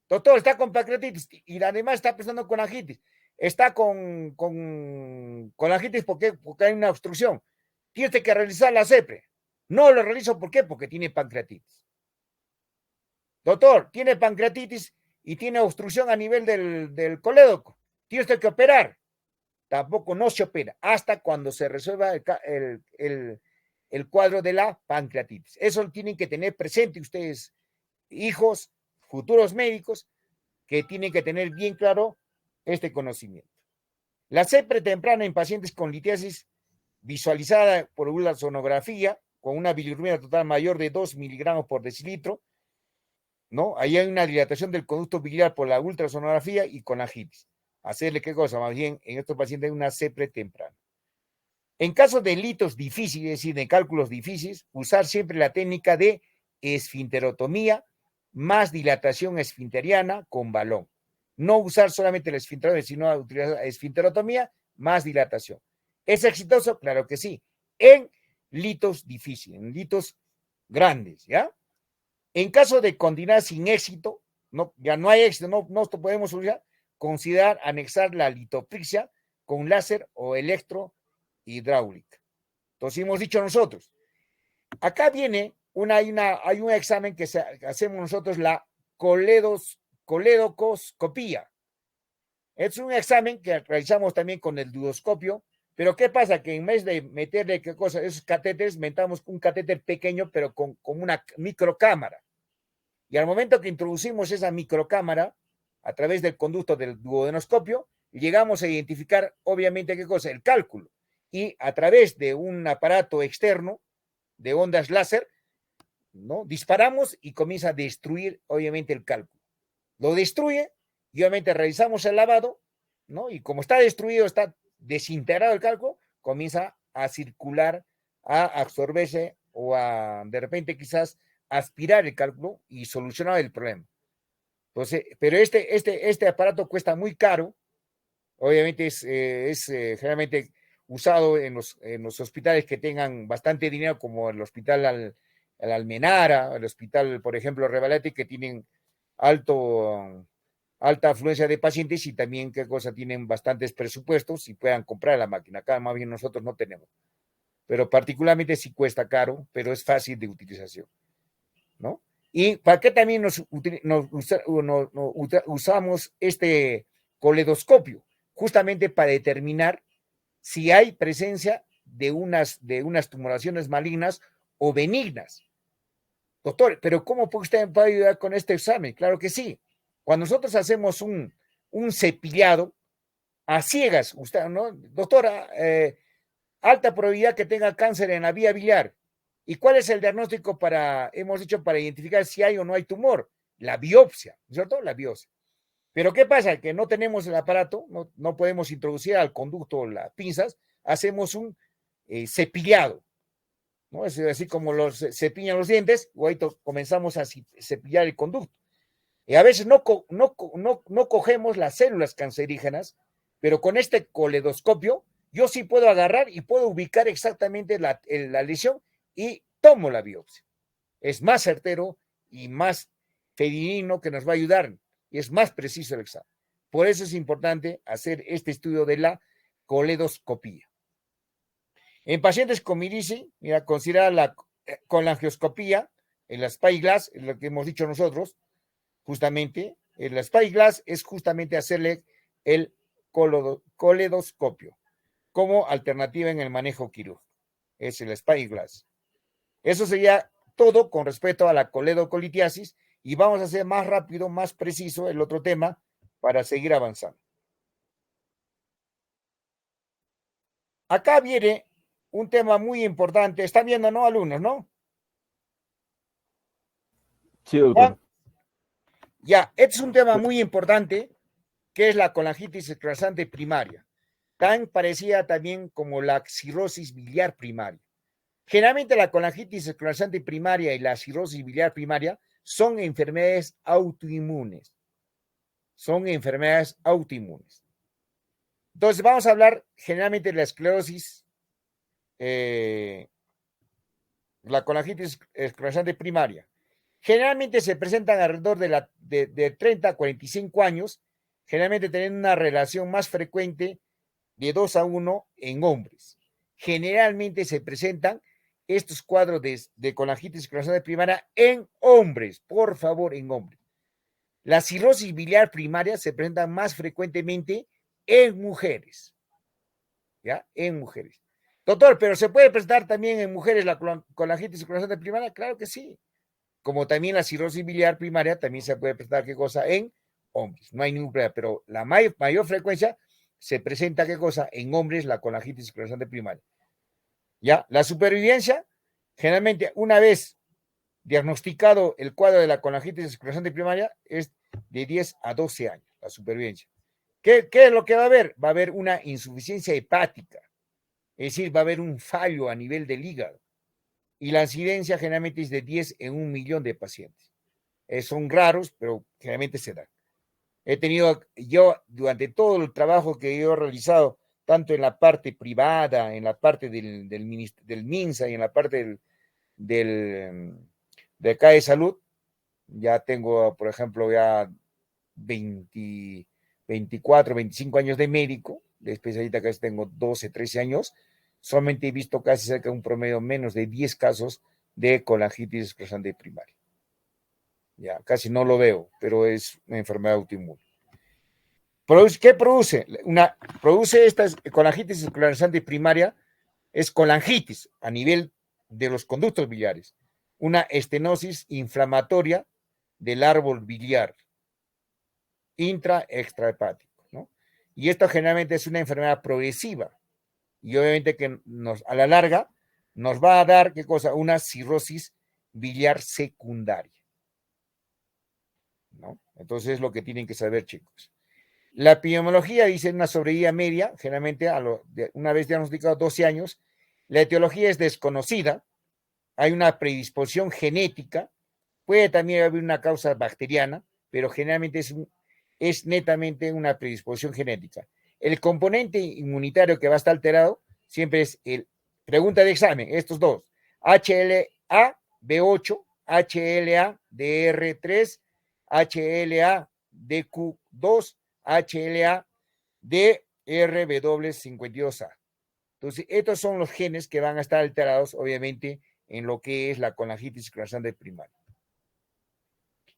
Doctor, está con pancreatitis y además está presentando colangitis. Está con colangitis porque hay una obstrucción. Tiene que realizar la CEPRE. No lo realizo, ¿por qué? Porque tiene pancreatitis. Doctor, tiene pancreatitis y tiene obstrucción a nivel del colédoco. Tiene que operar. Tampoco no se opera hasta cuando se resuelva el cuadro de la pancreatitis. Eso tienen que tener presente ustedes, hijos, futuros médicos, que tienen que tener bien claro este conocimiento. La CEPRE temprana en pacientes con litiasis visualizada por ultrasonografía con una bilirrubina total mayor de 2 miligramos por decilitro, ¿no? Ahí hay una dilatación del conducto biliar por la ultrasonografía y colangitis. Hacerle qué cosa, más bien en estos pacientes hay una CEPRE temprana. En caso de litos difíciles, es decir, de cálculos difíciles, usar siempre la técnica de esfinterotomía más dilatación esfinteriana con balón. No usar solamente la esfinterotomía, sino utilizar esfinterotomía más dilatación. ¿Es exitoso? Claro que sí. En litos difíciles, en litos grandes, ¿ya? En caso de continuar sin éxito, ya no hay éxito, no podemos usar, considerar anexar la litotripsia con láser o electrohidráulica. Entonces hemos dicho nosotros, acá viene hay un examen que hacemos nosotros, la coledocoscopía. Es un examen que realizamos también con el duodoscopio, pero ¿qué pasa? Que en vez de meterle qué cosa, esos catéteres, metamos un catéter pequeño, pero con una microcámara. Y al momento que introducimos esa microcámara a través del conducto del duodenoscopio, llegamos a identificar, obviamente, qué cosa, el cálculo. Y a través de un aparato externo de ondas láser, ¿no? Disparamos y comienza a destruir, obviamente, el cálculo. Lo destruye y obviamente realizamos el lavado, ¿no? Y como está destruido, está desintegrado el cálculo, comienza a circular, a absorberse o a, de repente, quizás aspirar el cálculo y solucionar el problema. Entonces, pero este aparato cuesta muy caro. Obviamente es generalmente usado en los hospitales que tengan bastante dinero, como el hospital Almenara, el hospital, por ejemplo, Revalete, que tienen alta afluencia de pacientes y también, qué cosa, tienen bastantes presupuestos y puedan comprar la máquina. Acá más bien nosotros no tenemos. Pero particularmente sí cuesta caro, pero es fácil de utilización, ¿no? ¿Y para qué también usamos este coledoscopio? Justamente para determinar si hay presencia de unas tumoraciones malignas o benignas. Doctor, pero ¿cómo usted puede ayudar con este examen? Claro que sí. Cuando nosotros hacemos un cepillado a ciegas, usted, ¿no? Doctora, alta probabilidad que tenga cáncer en la vía biliar. ¿Y cuál es el diagnóstico hemos dicho, para identificar si hay o no hay tumor? La biopsia, ¿cierto? La biopsia. Pero ¿qué pasa? Que no tenemos el aparato, no podemos introducir al conducto las pinzas, hacemos un cepillado, ¿no? Es así como los cepillan los dientes, o ahí comenzamos a cepillar el conducto. Y a veces no cogemos las células cancerígenas, pero con este coledoscopio yo sí puedo agarrar y puedo ubicar exactamente la lesión y tomo la biopsia. Es más certero y más fidedigno, que nos va a ayudar, y es más preciso el examen. Por eso es importante hacer este estudio de la coledoscopía. En pacientes con mirici, mira, considera la colangioscopía, en la Spyglass, es lo que hemos dicho nosotros, justamente, en la Spyglass es justamente hacerle el coledoscopio como alternativa en el manejo quirúrgico. Es el Spyglass. Eso sería todo con respecto a la coledocolitiasis, y vamos a hacer más rápido, más preciso el otro tema para seguir avanzando. Acá viene un tema muy importante. Están viendo, ¿no, alumnos, no? Sí, doctor. Ya, este es un tema muy importante, que es la colangitis esclerosante primaria, tan parecida también como la cirrosis biliar primaria. Generalmente la colangitis esclerosante primaria y la cirrosis biliar primaria son enfermedades autoinmunes. Son enfermedades autoinmunes. Entonces vamos a hablar generalmente de la esclerosis, la colangitis esclerosante primaria. Generalmente se presentan alrededor de 30 a 45 años, generalmente teniendo una relación más frecuente de 2-1 en hombres. Generalmente se presentan estos cuadros de colangitis esclerosante primaria en hombres, por favor, en hombres. La cirrosis biliar primaria se presenta más frecuentemente en mujeres, ¿ya? En mujeres. Doctor, ¿pero se puede presentar también en mujeres la colangitis esclerosante primaria? Claro que sí. Como también la cirrosis biliar primaria también se puede presentar, ¿qué cosa? En hombres. No hay ningún problema, pero la mayor frecuencia se presenta, ¿qué cosa? En hombres, la colangitis esclerosante primaria. ¿Ya? La supervivencia, generalmente, una vez diagnosticado el cuadro de la colangitis esclerosante primaria, es de 10 a 12 años, la supervivencia. ¿Qué es lo que va a haber? Va a haber una insuficiencia hepática, es decir, va a haber un fallo a nivel del hígado. Y la incidencia generalmente es de 10 en 1.000.000 de pacientes. Son raros, pero generalmente se dan. He tenido yo, durante todo el trabajo que yo he realizado, tanto en la parte privada, en la parte del MINSA y en la parte de acá de salud, ya tengo, por ejemplo, ya 24, 25 años de médico, de especialista casi tengo 12, 13 años, solamente he visto casi cerca de un promedio menos de 10 casos de colangitis esclerosante primaria. Ya, casi no lo veo, pero es una enfermedad autoinmune. ¿Qué produce? Produce esta colangitis esclerosante primaria, es colangitis a nivel de los conductos biliares, una estenosis inflamatoria del árbol biliar, extrahepático, ¿no? Y esto generalmente es una enfermedad progresiva, y obviamente que a la larga nos va a dar, ¿qué cosa? Una cirrosis biliar secundaria, ¿no? Entonces es lo que tienen que saber, chicos. La epidemiología dice una sobrevida media, generalmente una vez diagnosticado 12 años. La etiología es desconocida, hay una predisposición genética, Puede también haber una causa bacteriana, pero generalmente es netamente una predisposición genética. El componente inmunitario que va a estar alterado siempre es pregunta de examen, estos dos, HLA-B8, HLA-DR3, HLA-DQ2, HLA-DRW52A. Entonces, estos son los genes que van a estar alterados, obviamente, en lo que es la colangitis sclerosante primaria.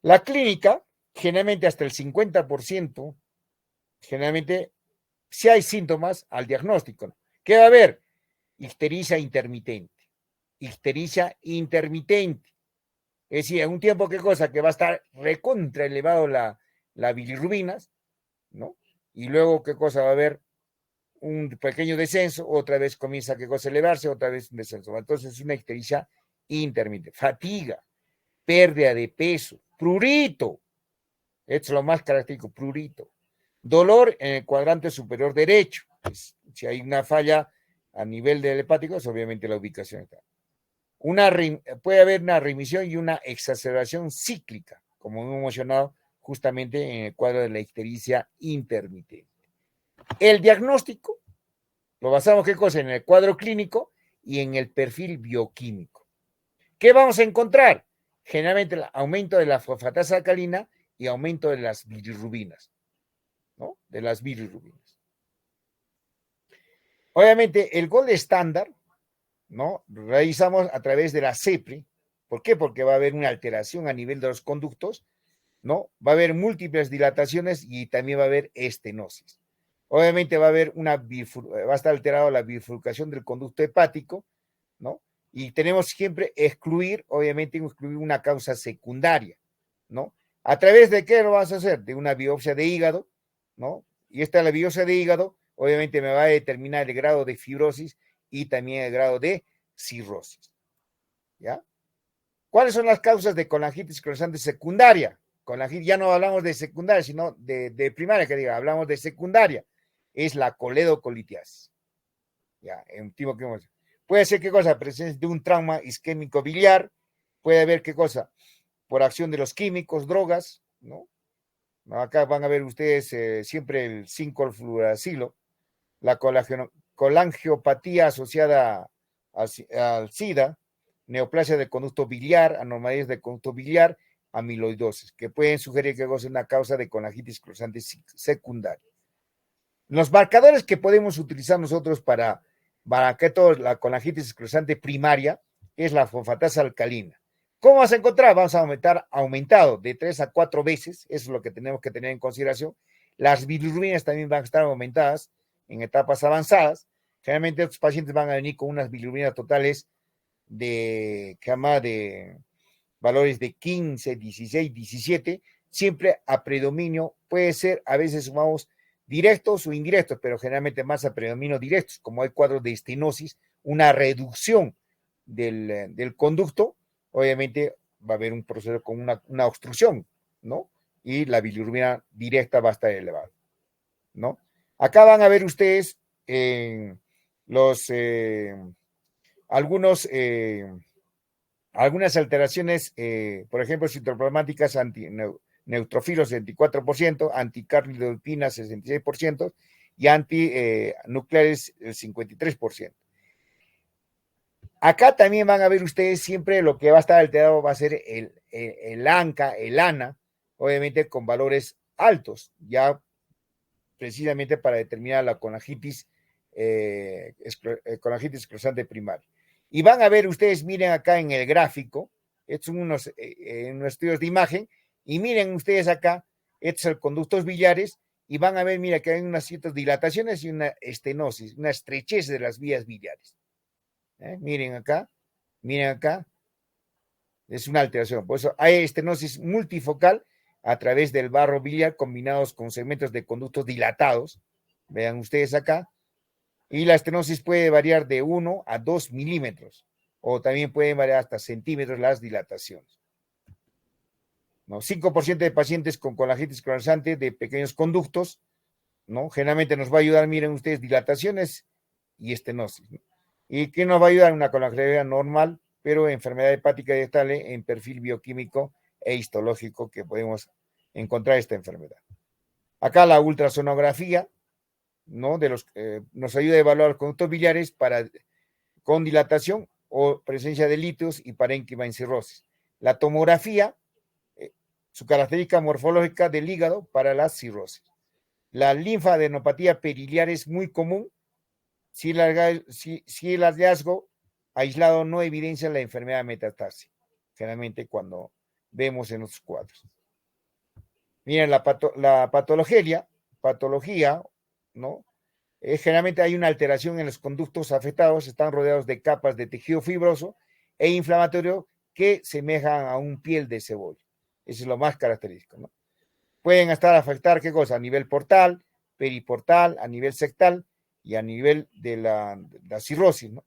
La clínica, generalmente hasta el 50%, generalmente, si hay síntomas al diagnóstico, ¿qué va a haber? Ictericia intermitente. Ictericia intermitente. Es decir, en un tiempo, ¿qué cosa? Que va a estar recontra elevado la bilirrubinas, ¿no? Y luego, ¿qué cosa? Va a haber un pequeño descenso, otra vez comienza ¿qué cosa? A elevarse, otra vez un descenso. Entonces, es una ictericia intermitente. Fatiga, pérdida de peso, prurito. Esto es lo más característico, prurito. Dolor en el cuadrante superior derecho. Pues, si hay una falla a nivel del hepático, es obviamente la ubicación está. Puede haber una remisión y una exacerbación cíclica, como hemos mencionado justamente en el cuadro de la ictericia intermitente. El diagnóstico lo basamos, ¿qué cosa? En el cuadro clínico y en el perfil bioquímico. ¿Qué vamos a encontrar? Generalmente el aumento de la fosfatasa alcalina y aumento de las bilirrubinas, ¿no? De las bilirrubinas. Obviamente, el gold estándar, ¿no? Realizamos a través de la CEPRI. ¿Por qué? Porque va a haber una alteración a nivel de los conductos, ¿no? Va a haber múltiples dilataciones y también va a haber estenosis. Obviamente va a haber va a estar alterada la bifurcación del conducto hepático, ¿no? Y tenemos siempre obviamente excluir una causa secundaria, ¿no? ¿A través de qué lo vas a hacer? De una biopsia de hígado, ¿no? Y esta la biopsia de hígado, obviamente me va a determinar el grado de fibrosis y también el grado de cirrosis, ¿ya? ¿Cuáles son las causas de colangitis sclerosante secundaria? Ya no hablamos de secundaria, sino de primaria, que diga, hablamos de secundaria. Es la coledocolitiasis. Ya, en tipo que puede ser qué cosa, presencia de un trauma isquémico biliar, puede haber qué cosa, por acción de los químicos, drogas, ¿no? Acá van a ver ustedes siempre el 5-fluoracilo, la colangiopatía asociada al SIDA, neoplasia del conducto biliar, anormalidades del conducto biliar, amiloidosis, que pueden sugerir que es una causa de colangitis sclerosante secundaria. Los marcadores que podemos utilizar nosotros para que todo la colangitis sclerosante primaria es la fosfatasa alcalina. ¿Cómo vas a encontrar? Vamos a aumentado de 3 a 4 veces, eso es lo que tenemos que tener en consideración. Las bilirrubinas también van a estar aumentadas en etapas avanzadas. Generalmente estos pacientes van a venir con unas bilirrubinas totales de valores de 15, 16, 17, siempre a predominio, puede ser, a veces sumamos directos o indirectos, pero generalmente más a predominio directos, como hay cuadros de estenosis, una reducción del conducto, obviamente va a haber un proceso con una obstrucción, ¿no? Y la bilirrubina directa va a estar elevada, ¿no? Acá van a ver ustedes algunas alteraciones, por ejemplo, citoplasmáticas neutrofilos 24%, anticarnidolpinas 66% y antinucleares el 53%. Acá también van a ver ustedes siempre lo que va a estar alterado va a ser el ANCA, el ANA, obviamente con valores altos, ya precisamente para determinar la colangitis sclerosante primaria. Y van a ver ustedes, miren acá en el gráfico, estos son unos estudios de imagen, y miren ustedes acá, estos son conductos biliares, y van a ver, mira, que hay unas ciertas dilataciones y una estenosis, una estrechez de las vías biliares. Miren acá, es una alteración. Por eso hay estenosis multifocal a través del barro biliar combinados con segmentos de conductos dilatados. Vean ustedes acá. Y la estenosis puede variar de 1 a 2 milímetros, o también pueden variar hasta centímetros las dilataciones. ¿No? 5% de pacientes con colangitis sclerosante de pequeños conductos, ¿no? Generalmente nos va a ayudar, miren ustedes, dilataciones y estenosis, ¿no? ¿Y qué nos va a ayudar? Una colangitis normal, pero enfermedad hepática diastale en perfil bioquímico e histológico que podemos encontrar esta enfermedad. Acá la ultrasonografía, ¿no? Nos ayuda a evaluar los conductos biliares con dilatación o presencia de líquidos y parénquima en cirrosis. La tomografía, su característica morfológica del hígado para la cirrosis. La linfadenopatía periliar es muy común si el hallazgo aislado no evidencia la enfermedad metastásica, generalmente cuando vemos en los cuadros. Miren, la patología, ¿no? Generalmente hay una alteración en los conductos afectados, están rodeados de capas de tejido fibroso e inflamatorio que semejan a un piel de cebolla. Eso es lo más característico, ¿no? Pueden estar afectar, ¿qué cosa? A nivel portal, periportal, a nivel sectal y a nivel de la cirrosis, ¿no?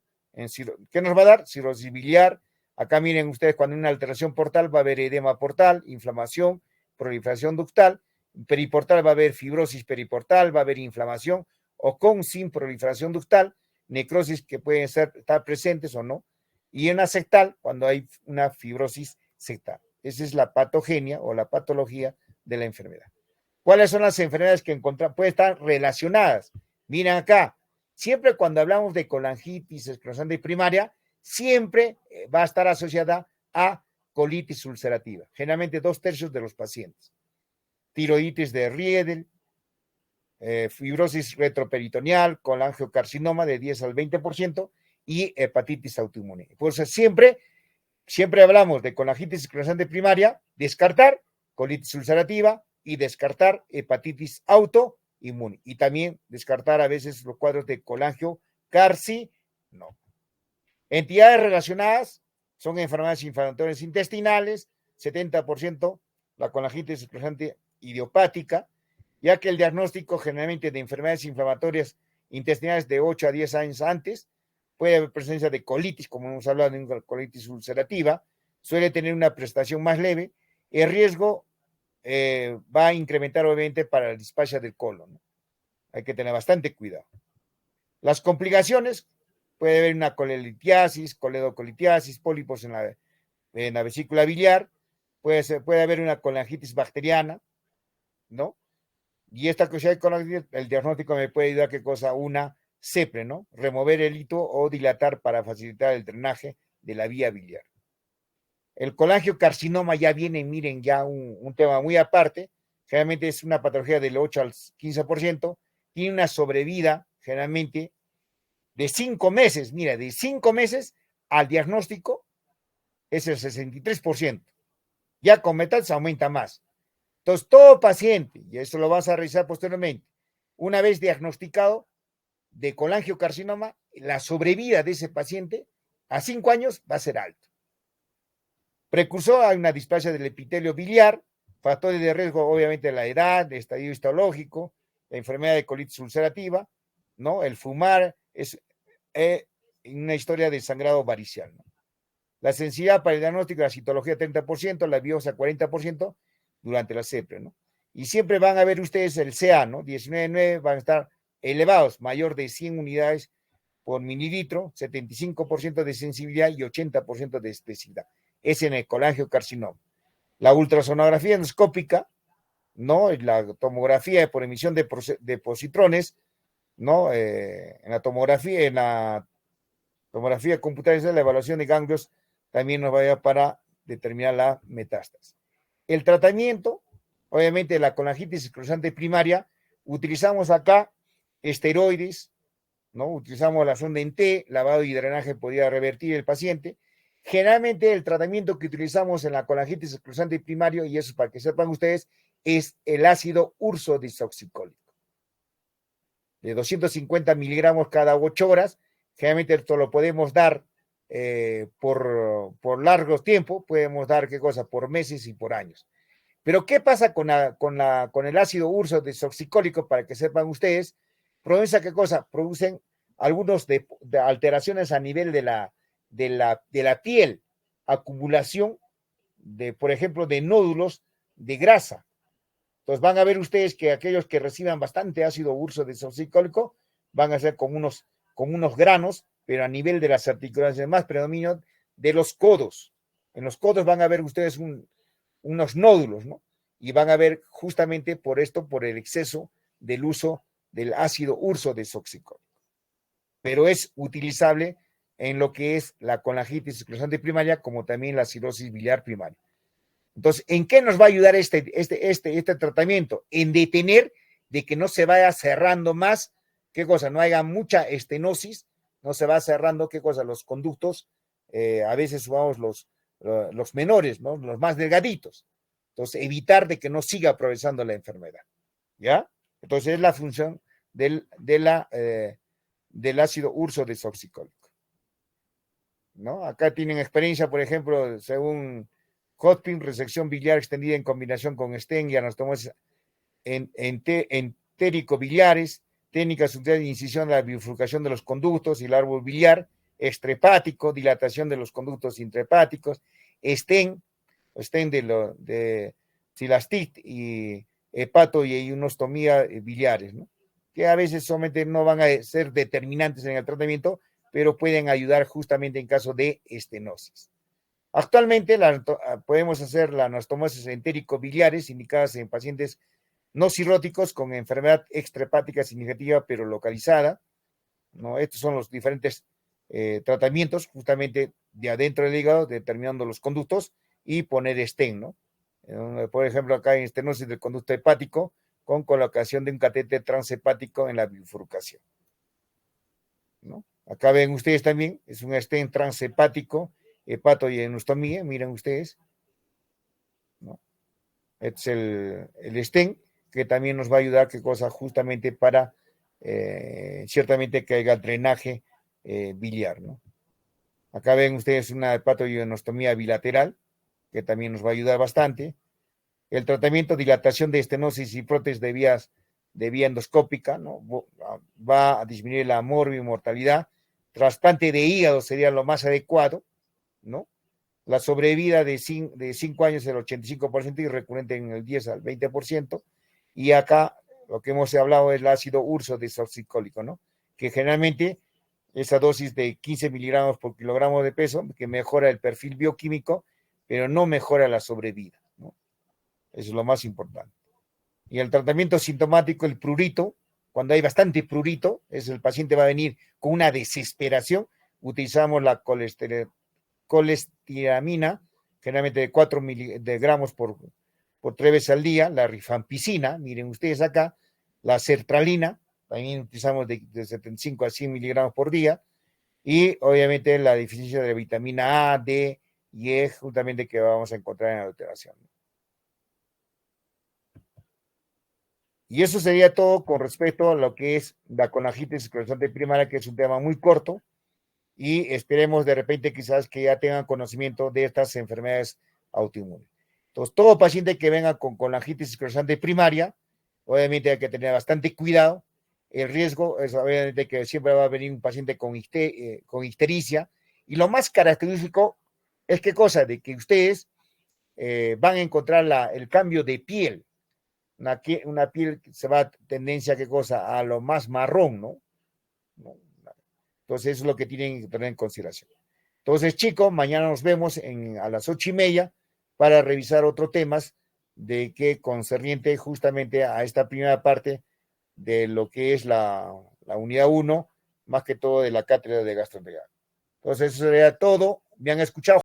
¿Qué nos va a dar? Cirrosis biliar. Acá miren ustedes, cuando hay una alteración portal va a haber edema portal, inflamación, proliferación ductal. Periportal va a haber fibrosis periportal, va a haber inflamación o con sin proliferación ductal, necrosis que pueden estar presentes o no. Y en la sectal, cuando hay una fibrosis sectal. Esa es la patogenia o la patología de la enfermedad. ¿Cuáles son las enfermedades que pueden estar relacionadas? Miren acá, siempre cuando hablamos de colangitis esclerosante primaria, siempre va a estar asociada a colitis ulcerativa, generalmente 2/3 de los pacientes. Tiroiditis de Riedel, fibrosis retroperitoneal, colangiocarcinoma de 10 al 20% y hepatitis autoinmune. Por eso siempre hablamos de colangitis esclerosante primaria, descartar colitis ulcerativa y descartar hepatitis autoinmune. Y también descartar a veces los cuadros de colangiocarcinoma. Entidades relacionadas son enfermedades inflamatorias intestinales, 70% la colangitis esclerosante idiopática, ya que el diagnóstico generalmente de enfermedades inflamatorias intestinales de 8 a 10 años antes puede haber presencia de colitis, como hemos hablado de una colitis ulcerativa, suele tener una presentación más leve. El riesgo va a incrementar obviamente para la displasia del colon, ¿no? Hay que tener bastante cuidado. Las complicaciones, puede haber una colelitiasis, coledocolitiasis, pólipos en la vesícula biliar, puede haber una colangitis bacteriana, ¿no? Y esta cosa con el diagnóstico me puede ayudar, ¿qué cosa? Una CEPRE, ¿no? Remover el hito o dilatar para facilitar el drenaje de la vía biliar. El colangiocarcinoma ya viene, miren, ya un tema muy aparte. Generalmente es una patología del 8 al 15%. Tiene una sobrevida, generalmente, de 5 meses. Mira, de 5 meses al diagnóstico es el 63%. Ya con metástasis aumenta más. Entonces, todo paciente, y eso lo vas a revisar posteriormente, una vez diagnosticado de colangiocarcinoma, la sobrevida de ese paciente a 5 años va a ser alto. Precursor a una displasia del epitelio biliar, factores de riesgo, obviamente, la edad, el estadio histológico, la enfermedad de colitis ulcerativa, ¿no? El fumar, es una historia de sangrado varicial, ¿no? La sensibilidad para el diagnóstico de la citología 30%, la biopsia 40% durante la CEPRE, ¿no? Y siempre van a ver ustedes el CA, ¿no? 19.9 van a estar elevados, mayor de 100 unidades por mililitro, 75% de sensibilidad y 80% de especificidad. Es en el colangiocarcinoma. La ultrasonografía endoscópica, ¿no? La tomografía por emisión de positrones, ¿no? En la tomografía computarizada, la evaluación de ganglios también nos va a ayudar para determinar la metástasis. El tratamiento, obviamente, de la colangitis esclerosante primaria, utilizamos acá esteroides, ¿no? Utilizamos la sonda en T, lavado y drenaje podría revertir el paciente. Generalmente el tratamiento que utilizamos en la colangitis esclerosante primario, y eso es para que sepan ustedes, es el ácido ursodesoxicólico, de 250 miligramos cada 8 horas. Generalmente esto lo podemos dar por largos tiempos, podemos dar qué cosa, por meses y por años. Pero ¿qué pasa con el ácido ursodesoxicólico? Para que sepan ustedes, produce qué cosa, producen algunos de alteraciones a nivel de la piel, acumulación por ejemplo, de nódulos de grasa. Entonces van a ver ustedes que aquellos que reciban bastante ácido ursodesoxicólico van a ser como unos granos, pero a nivel de las articulaciones, más predominio de los codos. En los codos van a ver ustedes unos nódulos, ¿no? Y van a ver justamente por esto, por el exceso del uso del ácido urso desoxicólico. Pero es utilizable en lo que es la colangitis esclerosante primaria, como también la cirrosis biliar primaria. Entonces, ¿en qué nos va a ayudar este tratamiento? En detener de que no se vaya cerrando más, ¿qué cosa? No haya mucha estenosis, no se va cerrando, ¿qué cosa? Los conductos, a veces sumamos los menores, ¿no? Los más delgaditos. Entonces, evitar de que no siga progresando la enfermedad, ¿ya? Entonces, es la función del ácido urso desoxicólico, ¿no? Acá tienen experiencia, por ejemplo, según Hotpin, resección biliar extendida en combinación con stent y anastomosis entérico-biliares, técnicas de incisión de la bifurcación de los conductos y el árbol biliar, extrahepático, dilatación de los conductos intrahepáticos, stent de silastit y hepato y unostomía biliares, ¿no? Que a veces solamente no van a ser determinantes en el tratamiento, pero pueden ayudar justamente en caso de estenosis. Actualmente podemos hacer la anastomosis entérico-biliares indicadas en pacientes no cirróticos con enfermedad extrahepática significativa pero localizada, ¿no? Estos son los diferentes tratamientos justamente de adentro del hígado, determinando los conductos y poner stent, ¿no? Por ejemplo, acá hay estenosis del conducto hepático con colocación de un catéter transhepático en la bifurcación, ¿no? Acá ven ustedes también, es un stent transhepático, hepato y enostomía, miren ustedes, ¿no? Este es el stent que también nos va a ayudar, qué cosa, justamente para ciertamente que haya drenaje biliar, ¿no? Acá ven ustedes una hepatoionostomía bilateral, que también nos va a ayudar bastante. El tratamiento, dilatación de estenosis y prótesis de vía endoscópica, ¿no? Va a disminuir la morbimortalidad. Trasplante de hígado sería lo más adecuado, ¿no? La sobrevida de 5 años es el 85% y recurrente en el 10 al 20%. Y acá lo que hemos hablado es el ácido urso desoxicólico, ¿no? Que generalmente esa dosis de 15 miligramos por kilogramo de peso, que mejora el perfil bioquímico, pero no mejora la sobrevida, ¿no? Eso es lo más importante. Y el tratamiento sintomático, el prurito, cuando hay bastante prurito, el paciente va a venir con una desesperación, utilizamos la colestiramina, generalmente de 4 miligramos por 3 veces al día, la rifampicina, miren ustedes acá, la sertralina, también utilizamos de 75 a 100 miligramos por día, y obviamente la deficiencia de vitamina A, D y E, justamente que vamos a encontrar en la alteración. Y eso sería todo con respecto a lo que es la colangitis esclerosante primaria, que es un tema muy corto, y esperemos de repente quizás que ya tengan conocimiento de estas enfermedades autoinmunes. Entonces, todo paciente que venga con colangitis esclerosante primaria, obviamente hay que tener bastante cuidado. El riesgo es obviamente que siempre va a venir un paciente con ictericia, y lo más característico es qué cosa, de que ustedes van a encontrar el cambio de piel, una piel que se va a tendencia a qué cosa, a lo más marrón, ¿no? Entonces, eso es lo que tienen que tener en consideración. Entonces, chicos, mañana nos vemos a las 8:30 para revisar otros temas de que concerniente justamente a esta primera parte de lo que es la unidad 1, más que todo de la cátedra de gastroenterología. Entonces, eso sería todo. Me han escuchado.